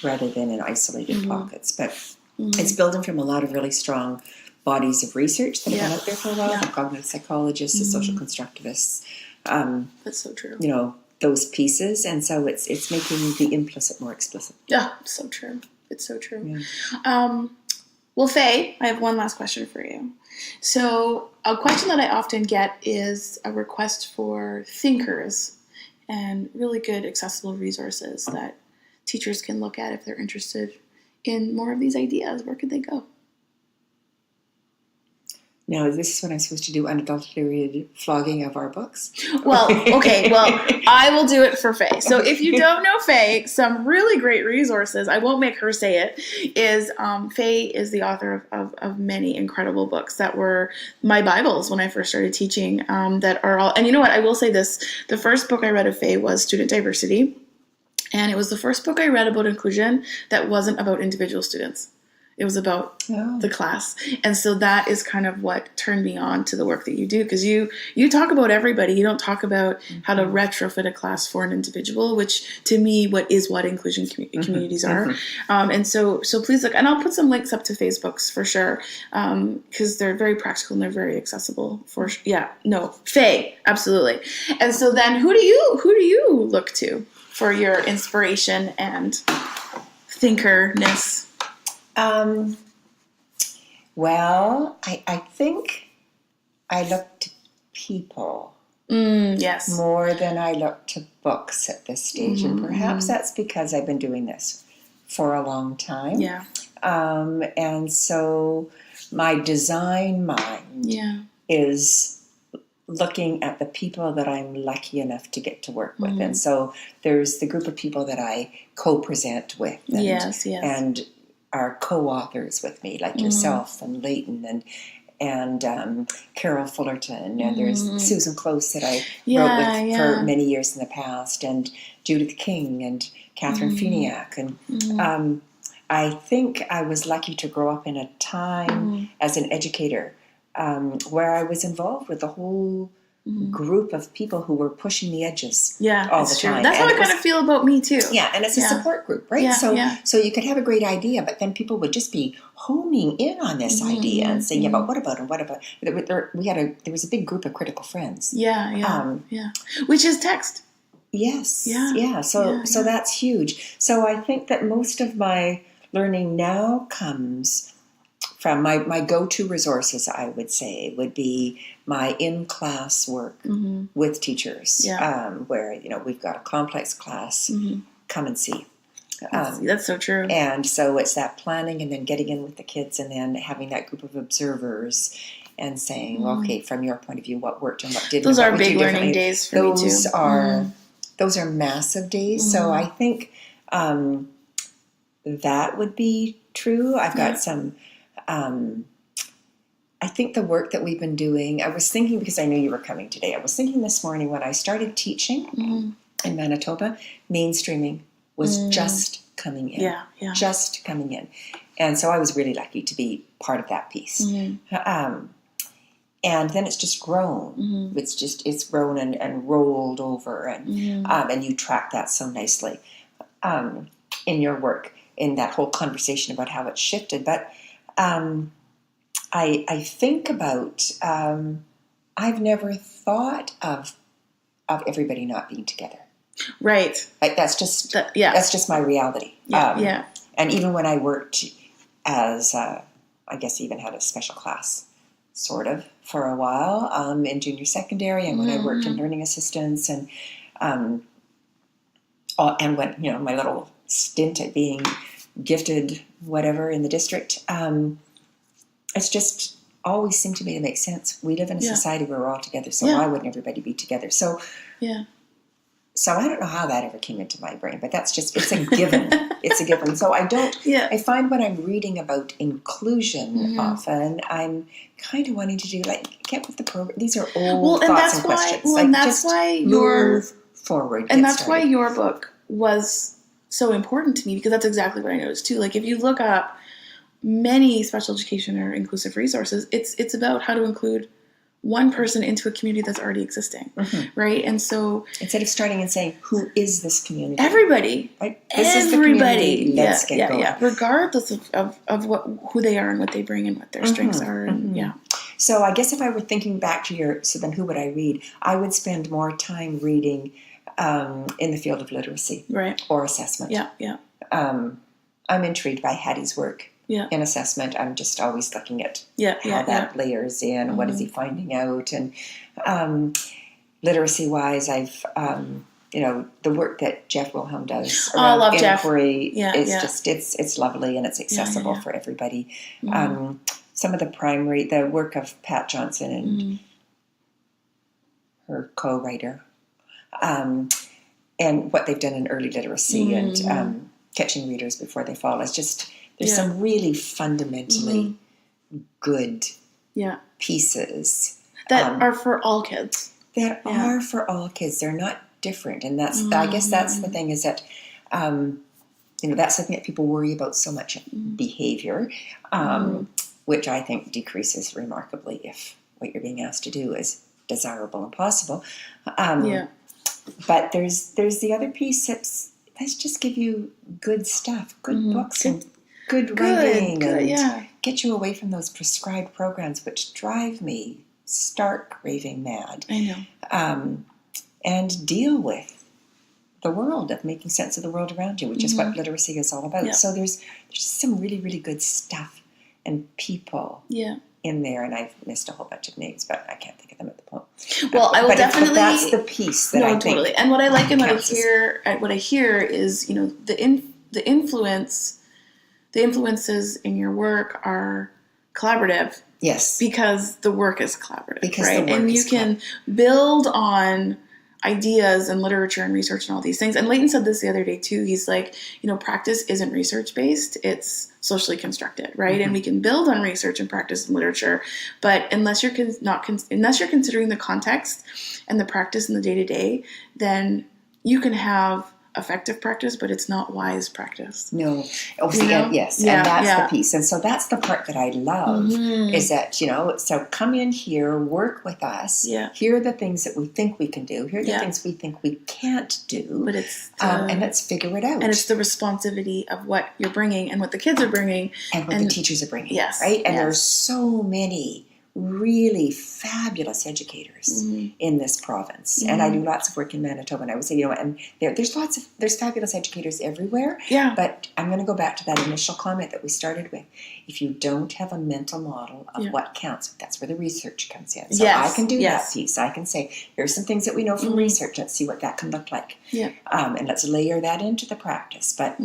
[SPEAKER 1] rather than in isolated pockets. But it's building from a lot of really strong bodies of research that have been out there for a while, the cognitive psychologists, the social constructivists.
[SPEAKER 2] That's so true.
[SPEAKER 1] You know, those pieces, and so it's making the implicit more explicit.
[SPEAKER 2] Yeah, so true. It's so true. Yeah. Well, Faye, I have one last question for you. So a question that I often get is a request for thinkers and really good accessible resources that teachers can look at if they're interested in more of these ideas. Where could they go?
[SPEAKER 1] Now, this is when I'm supposed to do unadulterated flogging of our books.
[SPEAKER 2] Well, okay. Well, I will do it for Faye. So if you don't know Faye, some really great resources, I won't make her say it, is Faye is the author of many incredible books that were my Bibles when I first started teaching, that are all, and you know what, I will say this, the first book I read of Faye was Student Diversity, and it was the first book I read about inclusion that wasn't about individual students. It was about the class. And so that is kind of what turned me on to the work that you do. Because you talk about everybody. You don't talk about how to retrofit a class for an individual, which to me, what inclusion communities are. And so please look. And I'll put some links up to Facebooks for sure. Because they're very practical and they're very accessible. Faye, absolutely. And so then who do you look to for your inspiration and thinkerness?
[SPEAKER 1] Well, I think I look to people more than I look to books at this stage. And perhaps that's because I've been doing this for a long time. Yeah. And so my design mind is looking at the people that I'm lucky enough to get to work with. And so there's the group of people that I co-present with. And are co-authors with me, like yourself and Leighton and Carol Fullerton, and there's Susan Close that I wrote with for many years in the past, and Judith King and Catherine Funiak. And I think I was lucky to grow up in a time as an educator where I was involved with the whole group of people who were pushing the edges all the time.
[SPEAKER 2] That's how I kind of feel about me too.
[SPEAKER 1] Yeah, and it's a support group, right? So you could have a great idea, but then people would just be honing in on this idea and saying, but what about, and what about? There was a big group of critical friends.
[SPEAKER 2] Which is text.
[SPEAKER 1] Yes. Yeah. So that's huge. So I think that most of my learning now comes from my go-to resources, I would say, would be my in-class work with teachers, where, we've got a complex class, come and see.
[SPEAKER 2] That's so true.
[SPEAKER 1] And so it's that planning and then getting in with the kids and then having that group of observers and saying, well, okay, from your point of view, what worked and what didn't.
[SPEAKER 2] Those are big learning days for me too.
[SPEAKER 1] Those are massive days. So I think that would be true. I've got some... I think the work that we've been doing, I was thinking, because I knew you were coming today, I was thinking this morning when I started teaching, in Manitoba, mainstreaming was just coming in. Just coming in. And so I was really lucky to be part of that piece. And then it's just grown. It's grown and rolled over, and you track that so nicely in your work, in that whole conversation about how it's shifted. But I think about, I've never thought of everybody not being together.
[SPEAKER 2] Right.
[SPEAKER 1] Like that's just my reality. And even when I worked as, I guess even had a special class, sort of, for a while in junior secondary, and when I worked in learning assistance, and when, my little stint at being gifted whatever in the district, it's just always seemed to me to make sense. We live in a society where we're all together, so why wouldn't everybody be together? So so I don't know how that ever came into my brain, but that's just, it's a given. It's a given. So I find when I'm reading about inclusion often, I'm kind of wanting to do get with the program. These are old thoughts and questions.
[SPEAKER 2] Well, and that's why
[SPEAKER 1] move forward.
[SPEAKER 2] And that's why your book was so important to me, because that's exactly what I noticed too. Like if you look up many special education or inclusive resources, it's about how to include one person into a community that's already existing, right? And so
[SPEAKER 1] instead of starting and saying, "Who is this community?"
[SPEAKER 2] Everybody,
[SPEAKER 1] right? This is the community. Let's get going.
[SPEAKER 2] Regardless of who they are and what they bring and what their strengths are, and
[SPEAKER 1] So I guess if I were thinking back to so then who would I read? I would spend more time reading in the field of literacy, or assessment. I'm intrigued by Hattie's work. In assessment. I'm just always looking at how that layers in, what is he finding out, and literacy-wise, I've the work that Jeff Wilhelm does around inquiry is just it's lovely, and it's accessible for everybody. Some of the work of Pat Johnson and her co-writer, and what they've done in early literacy and catching readers before they fall is just. There's some really fundamentally good pieces
[SPEAKER 2] that are for all kids.
[SPEAKER 1] That are for all kids. They're not different, and that's I guess that's the thing, is that that's something that people worry about so much. Behavior, which I think decreases remarkably if what you're being asked to do is desirable and possible. But there's the other piece let's just give you good stuff, good books, and good writing, and get you away from those prescribed programs which drive me stark raving mad.
[SPEAKER 2] I know.
[SPEAKER 1] And deal with the world, of making sense of the world around you, which is what literacy is all about. So there's just some really, really good stuff and people in there, and I've missed a whole bunch of names, but I can't think of them at the moment.
[SPEAKER 2] Well, I will definitely.
[SPEAKER 1] But that's the piece that I think.
[SPEAKER 2] Totally. And what I like and what I hear is, the influences in your work are collaborative.
[SPEAKER 1] Yes.
[SPEAKER 2] Because the work is collaborative.
[SPEAKER 1] Because
[SPEAKER 2] right?
[SPEAKER 1] The work
[SPEAKER 2] and you
[SPEAKER 1] is
[SPEAKER 2] can build on ideas and literature and research and all these things. And Leighton said this the other day too. He's like, practice isn't research based, it's socially constructed, right? And we can build on research and practice and literature, but unless you're considering the context and the practice in the day-to-day, then you can have effective practice, but it's not wise practice.
[SPEAKER 1] No. Yes. And that's the piece. And so that's the part that I love is that, so come in here, work with us.
[SPEAKER 2] Yeah.
[SPEAKER 1] Here are the things that we think we can do. Here are the things we think we can't do.
[SPEAKER 2] But it's
[SPEAKER 1] and let's figure it out.
[SPEAKER 2] And it's the responsivity of what you're bringing and what the kids are bringing.
[SPEAKER 1] And what the teachers are bringing.
[SPEAKER 2] Yes.
[SPEAKER 1] Right? And there's so many really fabulous educators in this province, and I do lots of work in Manitoba, and I would say, and there's fabulous educators everywhere.
[SPEAKER 2] Yeah.
[SPEAKER 1] But I'm going to go back to that initial comment that we started with. If you don't have a mental model of what counts, that's where the research comes in. So I can do that piece. I can say, here's some things that we know from research. Let's see what that can look like.
[SPEAKER 2] Yeah.
[SPEAKER 1] And let's layer that into the practice. But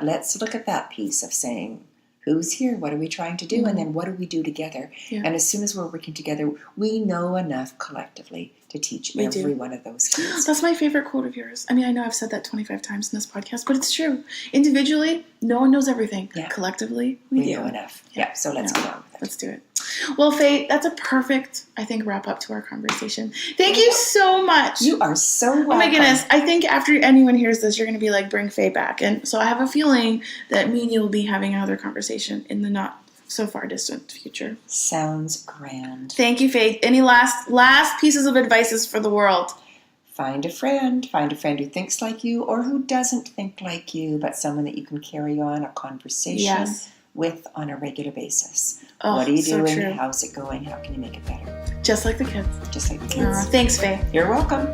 [SPEAKER 1] let's look at that piece of saying, who's here? What are we trying to do? And then what do we do together? Yeah. And as soon as we're working together, we know enough collectively to teach every one of those kids.
[SPEAKER 2] That's my favorite quote of yours. I mean, I know I've said that 25 times in this podcast, but it's true. Individually, no one knows everything. Yeah. Collectively, we do.
[SPEAKER 1] know enough. Yeah. So let's get on with it.
[SPEAKER 2] Let's do it. Well, Faye, that's a perfect, I think, wrap up to our conversation. Thank you so much.
[SPEAKER 1] You are so welcome.
[SPEAKER 2] Oh my goodness. I think after anyone hears this, you're going to be like, bring Faye back. And so I have a feeling that me and you will be having another conversation in the not so far distant future.
[SPEAKER 1] Sounds grand.
[SPEAKER 2] Thank you, Faye. Any last pieces of advices for the world?
[SPEAKER 1] Find a friend who thinks like you or who doesn't think like you, but someone that you can carry on a conversation with on a regular basis. What are you doing? True. How's it going? How can you make it better?
[SPEAKER 2] Just like the kids. Thanks, Faye.
[SPEAKER 1] You're welcome.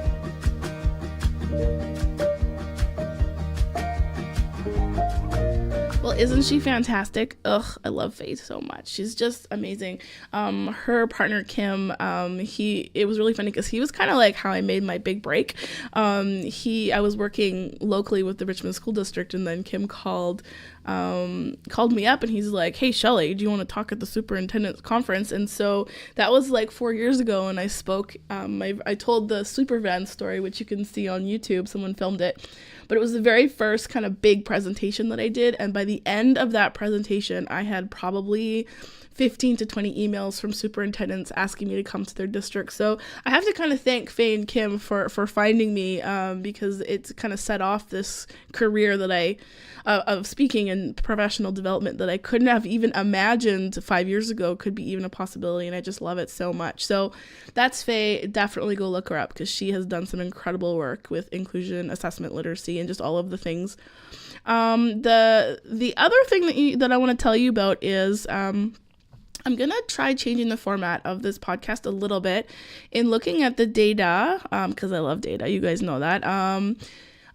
[SPEAKER 2] Well, isn't she fantastic? Ugh, I love Faye so much. She's just amazing. Her partner, Kim, it was really funny because he was kind of like how I made my big break. I was working locally with the Richmond School District, and then Kim called me up, and he's like, hey, Shelly, do you want to talk at the superintendent's conference? And so that was like 4 years ago, and I spoke. I told the super van story, which you can see on YouTube. Someone filmed it. But it was the very first kind of big presentation that I did, and by the end of that presentation, I had probably 15 to 20 emails from superintendents asking me to come to their district. So I have to kind of thank Faye and Kim for finding me, because it's kind of set off this career that of speaking and professional development that I couldn't have even imagined 5 years ago could be even a possibility, and I just love it so much. So that's Faye. Definitely go look her up because she has done some incredible work with inclusion, assessment, literacy, and just all of the things. The other thing that I want to tell you about is I'm going to try changing the format of this podcast a little bit in looking at the data, because I love data. You guys know that.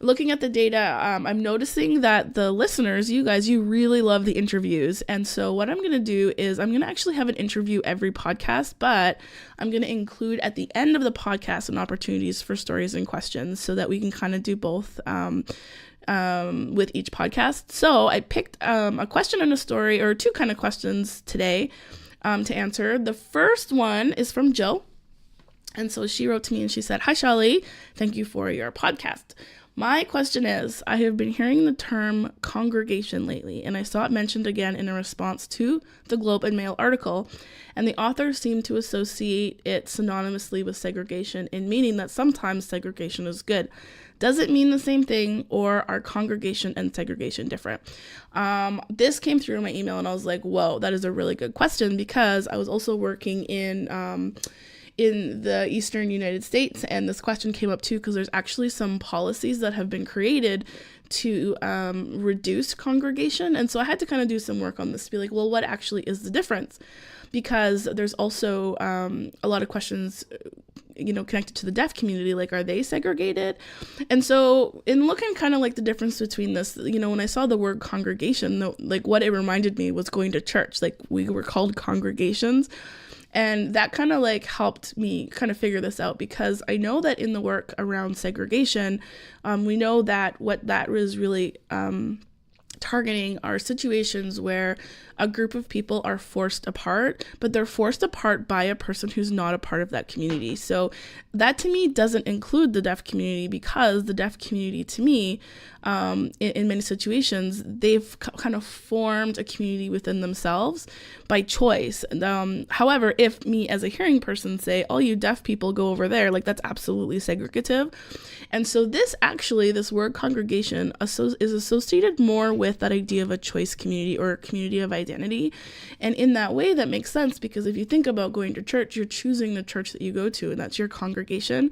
[SPEAKER 2] Looking at the data, I'm noticing that the listeners, you guys, you really love the interviews. And so what I'm going to do is I'm going to actually have an interview every podcast, but I'm going to include at the end of the podcast some opportunities for stories and questions so that we can kind of do both with each podcast. So I picked a question and a story, or two kind of questions today to answer. The first one is from Jill. And so she wrote to me and she said, hi, Shelly. Thank you for your podcast. My question is, I have been hearing the term congregation lately, and I saw it mentioned again in a response to the Globe and Mail article, and the author seemed to associate it synonymously with segregation, in meaning that sometimes segregation is good. Does it mean the same thing, or are congregation and segregation different? This came through in my email, and I was like, whoa, that is a really good question, because I was also working in the eastern United States, and this question came up too because there's actually some policies that have been created to reduce congregation, and so I had to kind of do some work on this to be like, well, what actually is the difference? Because there's also a lot of questions connected to the deaf community, like, are they segregated? And so in looking kind of like the difference between this, when I saw the word congregation, like what it reminded me was going to church. Like, we were called congregations. And that kind of like helped me kind of figure this out, because I know that in the work around segregation, we know that what that was really targeting are situations where a group of people are forced apart, but they're forced apart by a person who's not a part of that community. So that to me doesn't include the deaf community, because the deaf community to me, in many situations, they've kind of formed a community within themselves by choice. However, if me as a hearing person say, all you deaf people go over there, like, that's absolutely segregative. And so this word congregation is associated more with that idea of a choice community or a community of identity. And in that way, that makes sense, because if you think about going to church, you're choosing the church that you go to, and that's your congregation.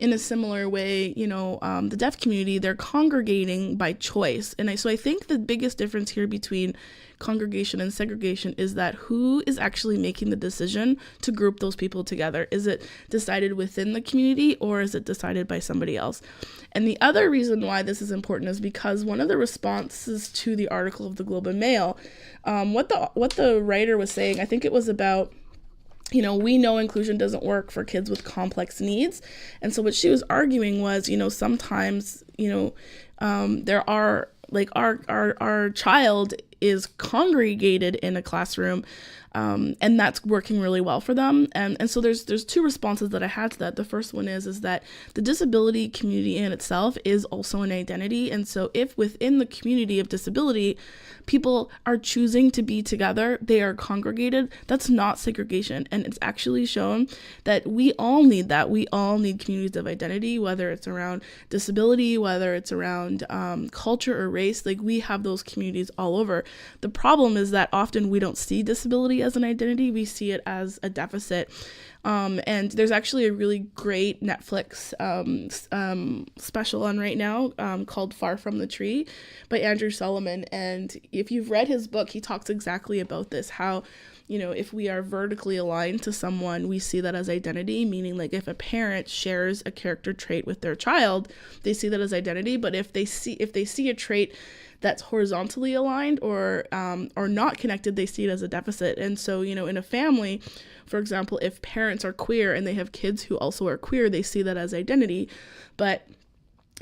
[SPEAKER 2] In a similar way, the deaf community, they're congregating by choice. And so I think the biggest difference here between congregation and segregation is that who is actually making the decision to group those people together? Is it decided within the community, or is it decided by somebody else? And the other reason why this is important is because one of the responses to the article of the Globe and Mail, what the writer was saying, I think it was about, we know inclusion doesn't work for kids with complex needs. And so what she was arguing was, sometimes, there are, like, our child is congregated in a classroom, and that's working really well for them. And so there's two responses that I had to that. The first one is that the disability community in itself is also an identity. And so if within the community of disability, people are choosing to be together, they are congregated, that's not segregation. And it's actually shown that we all need that. We all need communities of identity, whether it's around disability, whether it's around culture or race. Like, we have those communities all over. The problem is that often we don't see disability as an identity, we see it as a deficit. And there's actually a really great Netflix special on right now called Far From the Tree by Andrew Solomon. And if you've read his book, he talks exactly about this, how, you know, if we are vertically aligned to someone, we see that as identity, meaning like if a parent shares a character trait with their child, they see that as identity. But if they see a trait that's horizontally aligned or not connected, they see it as a deficit. And so, you know, in a family, for example, if parents are queer and they have kids who also are queer, they see that as identity. But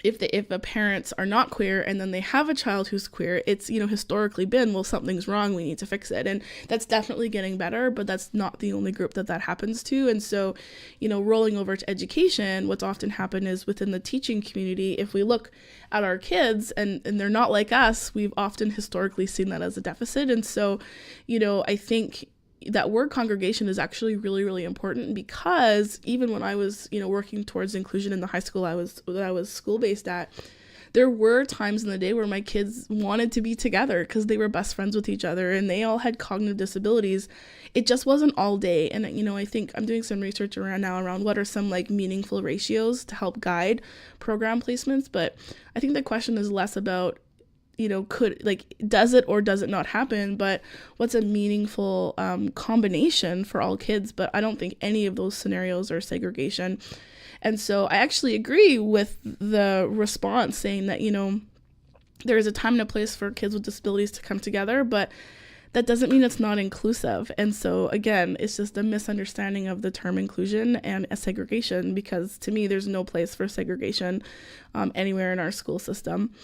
[SPEAKER 2] if the parents are not queer and then they have a child who's queer, it's, you know, historically been, well, something's wrong, we need to fix it. And that's definitely getting better, but that's not the only group that happens to. And so, you know, rolling over to education, what's often happened is within the teaching community, if we look at our kids and they're not like us, we've often historically seen that as a deficit. And so, you know, I think that word congregation is actually really, really important, because even when I was, you know, working towards inclusion in the high school I was school-based at, there were times in the day where my kids wanted to be together because they were best friends with each other and they all had cognitive disabilities. It just wasn't all day. And, you know, I think I'm doing some research around what are some like meaningful ratios to help guide program placements. But I think the question is less about, you know, does it or does it not happen, but what's a meaningful combination for all kids? But I don't think any of those scenarios are segregation. And so I actually agree with the response saying that, you know, there is a time and a place for kids with disabilities to come together, but that doesn't mean it's not inclusive. And so again, it's just a misunderstanding of the term inclusion and a segregation, because to me, there's no place for segregation anywhere in our school system.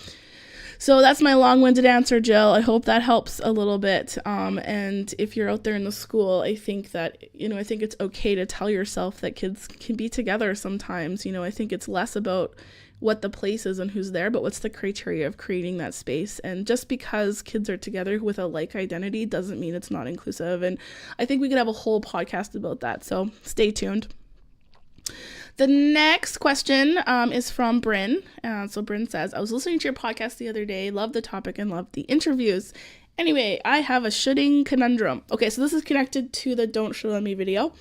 [SPEAKER 2] So that's my long-winded answer, Jill. I hope that helps a little bit. And if you're out there in the school, I think that, you know, I think it's okay to tell yourself that kids can be together sometimes. You know, I think it's less about what the place is and who's there, but what's the criteria of creating that space. And just because kids are together with a like identity doesn't mean it's not inclusive. And I think we could have a whole podcast about that. So stay tuned. The next question is from Bryn. So Bryn says, I was listening to your podcast the other day, loved the topic and loved the interviews. Anyway, I have a shoulding conundrum. Okay, so this is connected to the Don't Shoot on Me video.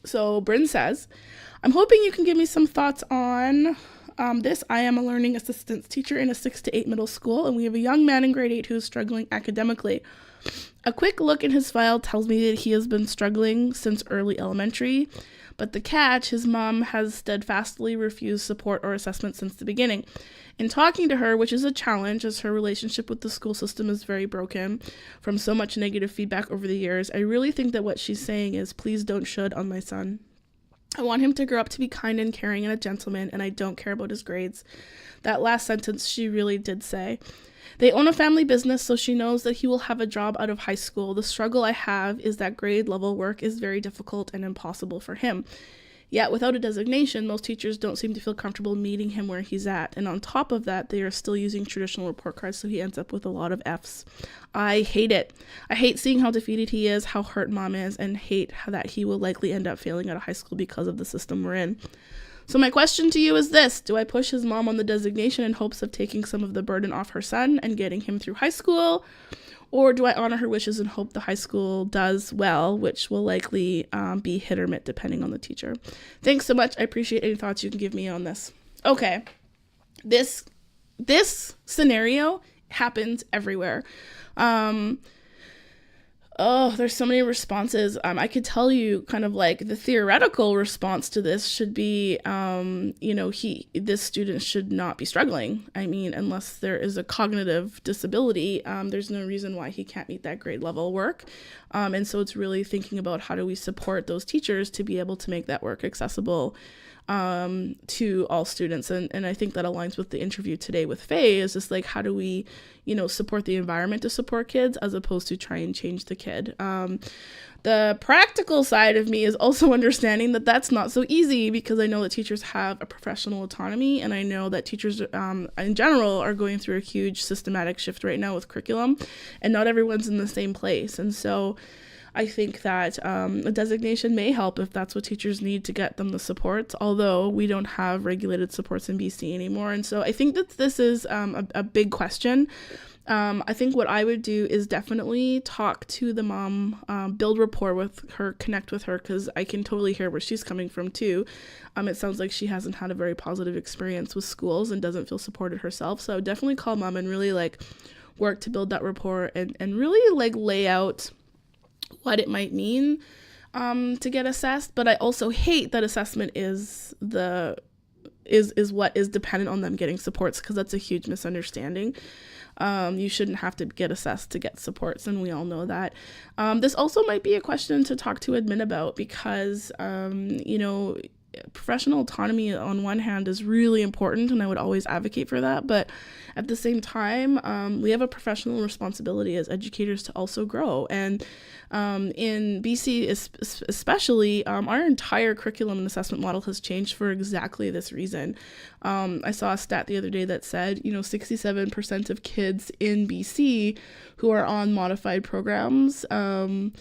[SPEAKER 2] So Bryn says, I'm hoping you can give me some thoughts on this. I am a learning assistance teacher in a 6 to 8 middle school, and we have a young man in grade 8 who is struggling academically. A quick look in his file tells me that he has been struggling since early elementary. But the catch, his mom has steadfastly refused support or assessment since the beginning. In talking to her, which is a challenge as her relationship with the school system is very broken from so much negative feedback over the years, I really think that what she's saying is, please don't should on my son. I want him to grow up to be kind and caring and a gentleman, and I don't care about his grades. That last sentence she really did say. They own a family business, so she knows that he will have a job out of high school. The struggle I have is that grade level work is very difficult and impossible for him. Yet, without a designation, most teachers don't seem to feel comfortable meeting him where he's at. And on top of that, they are still using traditional report cards, so he ends up with a lot of Fs. I hate it. I hate seeing how defeated he is, how hurt mom is, and hate that he will likely end up failing out of high school because of the system we're in. So my question to you is this: do I push his mom on the designation in hopes of taking some of the burden off her son and getting him through high school? Or do I honor her wishes and hope the high school does well, which will likely be hit or miss depending on the teacher? Thanks so much. I appreciate any thoughts you can give me on this. Okay. This scenario happens everywhere. There's so many responses. I could tell you kind of like the theoretical response to this should be, this student should not be struggling. I mean, unless there is a cognitive disability, there's no reason why he can't meet that grade level work. And so it's really thinking about how do we support those teachers to be able to make that work accessible to all students. And I think that aligns with the interview today with Faye, is just like, how do we, support the environment to support kids as opposed to try and change the kid. The practical side of me is also understanding that that's not so easy, because I know that teachers have a professional autonomy, and I know that teachers in general are going through a huge systematic shift right now with curriculum, and not everyone's in the same place. And so I think that a designation may help if that's what teachers need to get them the supports, although we don't have regulated supports in BC anymore. And so I think that this is a big question. I think what I would do is definitely talk to the mom, build rapport with her, connect with her, because I can totally hear where she's coming from too. It sounds like she hasn't had a very positive experience with schools and doesn't feel supported herself. So I would definitely call mom and really work to build that rapport and really lay out what it might mean to get assessed. But I also hate that assessment is what is dependent on them getting supports, because that's a huge misunderstanding. You shouldn't have to get assessed to get supports, and we all know that. This also might be a question to talk to admin about, because professional autonomy on one hand is really important, and I would always advocate for that, but at the same time, we have a professional responsibility as educators to also grow. And in BC especially, our entire curriculum and assessment model has changed for exactly this reason. I saw a stat the other day that said 67% of kids in BC who are on modified programs don't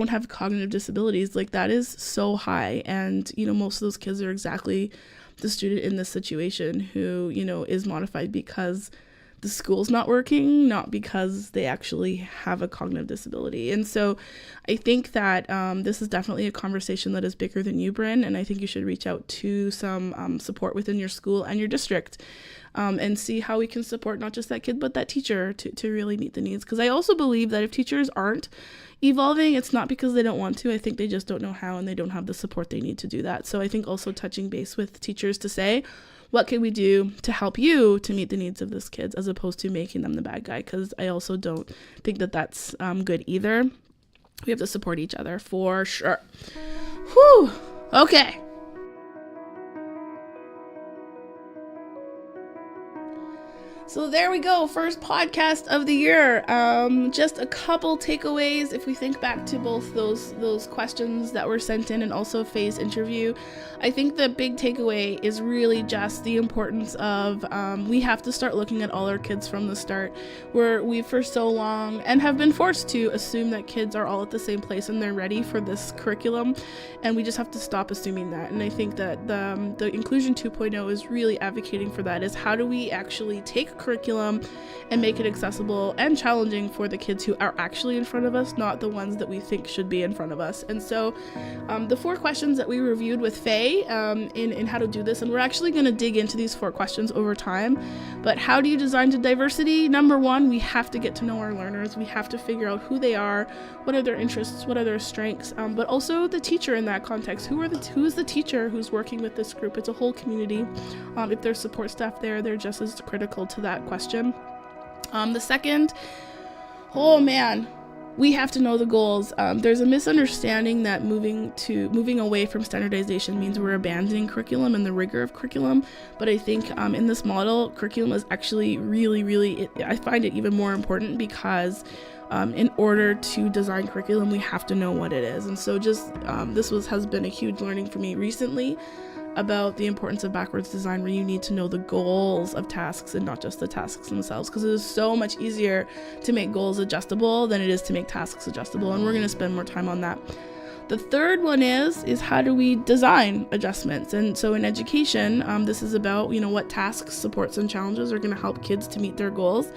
[SPEAKER 2] have cognitive disabilities. That is so high, and most of those kids are exactly the student in this situation who is modified because the school's not working, not because they actually have a cognitive disability. And so I think that this is definitely a conversation that is bigger than you, Bryn, and I think you should reach out to some support within your school and your district, and see how we can support not just that kid but that teacher to really meet the needs. Because I also believe that if teachers aren't evolving, it's not because they don't want to. I think they just don't know how, and they don't have the support they need to do that. So I think also touching base with teachers to say, what can we do to help you to meet the needs of this kids, as opposed to making them the bad guy? Because I also don't think that that's good either. We have to support each other for sure. Whew. Okay. So there we go, first podcast of the year. Just a couple takeaways if we think back to both those questions that were sent in and also Faye's interview. I think the big takeaway is really just the importance of we have to start looking at all our kids from the start, where we for so long and have been forced to assume that kids are all at the same place and they're ready for this curriculum, and we just have to stop assuming that. And I think that the Inclusion 2.0 is really advocating for that, is how do we actually take curriculum and make it accessible and challenging for the kids who are actually in front of us, not the ones that we think should be in front of us. And so the 4 questions that we reviewed with Faye in how to do this, and we're actually going to dig into these 4 questions over time, but how do you design to diversity? Number 1, we have to get to know our learners. We have to figure out who they are, what are their interests, what are their strengths, but also the teacher in that context. Who's the teacher who's working with this group? It's a whole community. If there's support staff there, they're just as critical to that question. The second, we have to know the goals. There's a misunderstanding that moving away from standardization means we're abandoning curriculum and the rigor of curriculum. But I think in this model, curriculum is actually really, I find it even more important, because in order to design curriculum, we have to know what it is. And so just this has been a huge learning for me recently about the importance of backwards design, where you need to know the goals of tasks and not just the tasks themselves, because it is so much easier to make goals adjustable than it is to make tasks adjustable, and we're going to spend more time on that. The third one is how do we design adjustments? And so in education, this is about what tasks, supports, and challenges are going to help kids to meet their goals.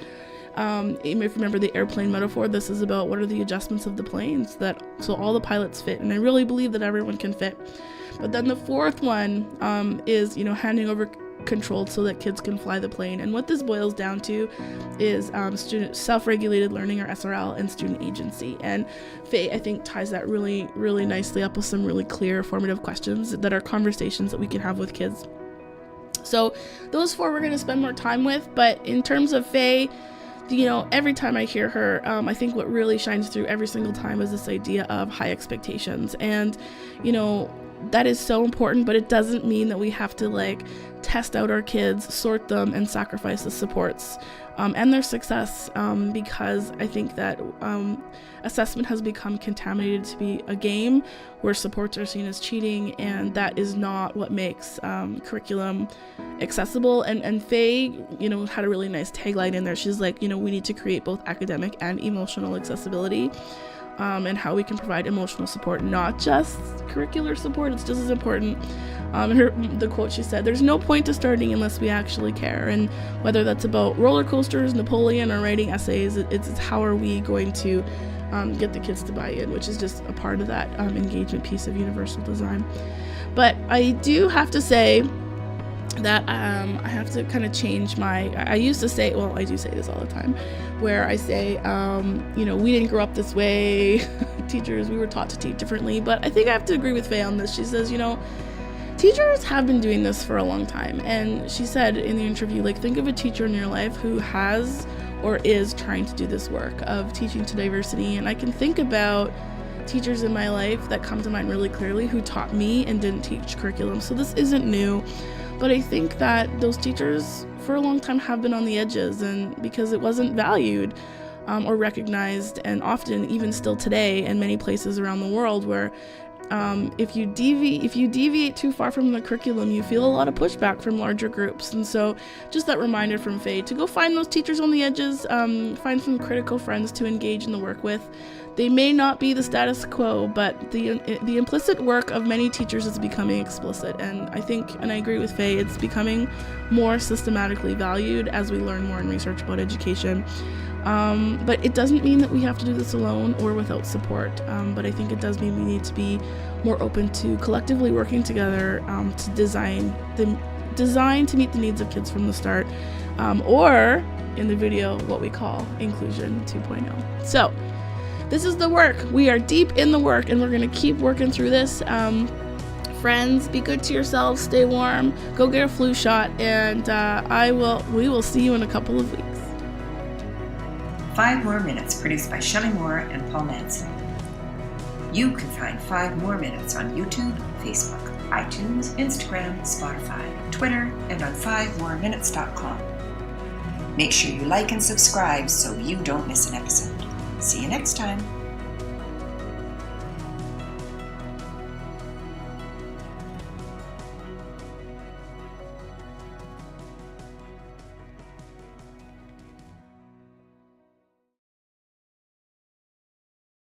[SPEAKER 2] You may remember the airplane metaphor. This is about what are the adjustments of the planes so all the pilots fit, and I really believe that everyone can fit. But then the fourth one is handing over control so that kids can fly the plane. And what this boils down to is student self-regulated learning, or SRL, and student agency. And Faye, I think, ties that really, really nicely up with some really clear, formative questions that are conversations that we can have with kids. So those 4 we're going to spend more time with. But in terms of Faye, every time I hear her, I think what really shines through every single time is this idea of high expectations. And, that is so important, but it doesn't mean that we have to like test out our kids, sort them, and sacrifice the supports and their success, because I think that assessment has become contaminated to be a game where supports are seen as cheating, and that is not what makes curriculum accessible. And Faye, had a really nice tagline in there. She's like, we need to create both academic and emotional accessibility, and how we can provide emotional support, not just curricular support. It's just as important. The quote she said, "There's no point to starting unless we actually care." And whether that's about roller coasters, Napoleon, or writing essays, it's how are we going to get the kids to buy in, which is just a part of that engagement piece of universal design. But I do have to say that I have to kind of change I used to say, well, I do say this all the time, where I say, we didn't grow up this way. Teachers, we were taught to teach differently. But I think I have to agree with Faye on this. She says, teachers have been doing this for a long time. And she said in the interview, like, think of a teacher in your life who has or is trying to do this work of teaching to diversity. And I can think about teachers in my life that come to mind really clearly who taught me and didn't teach curriculum. So this isn't new. But I think that those teachers for a long time have been on the edges, and because it wasn't valued or recognized, and often even still today in many places around the world where if you deviate too far from the curriculum, you feel a lot of pushback from larger groups. And so just that reminder from Faye to go find those teachers on the edges, find some critical friends to engage in the work with. They may not be the status quo, but the implicit work of many teachers is becoming explicit. And I think, and I agree with Faye, it's becoming more systematically valued as we learn more and research about education. But it doesn't mean that we have to do this alone or without support. But I think it does mean we need to be more open to collectively working together to design to meet the needs of kids from the start, or in the video, what we call Inclusion 2.0. So this is the work. We are deep in the work, and we're going to keep working through this. Friends, be good to yourselves, stay warm, go get a flu shot, and we will see you in a couple of weeks.
[SPEAKER 1] 5 More Minutes, produced by Shelley Moore and Paul Manson. You can find 5 More Minutes on YouTube, Facebook, iTunes, Instagram, Spotify, Twitter, and on 5moreminutes.com. Make sure you like and subscribe so you don't miss an episode. See you next time.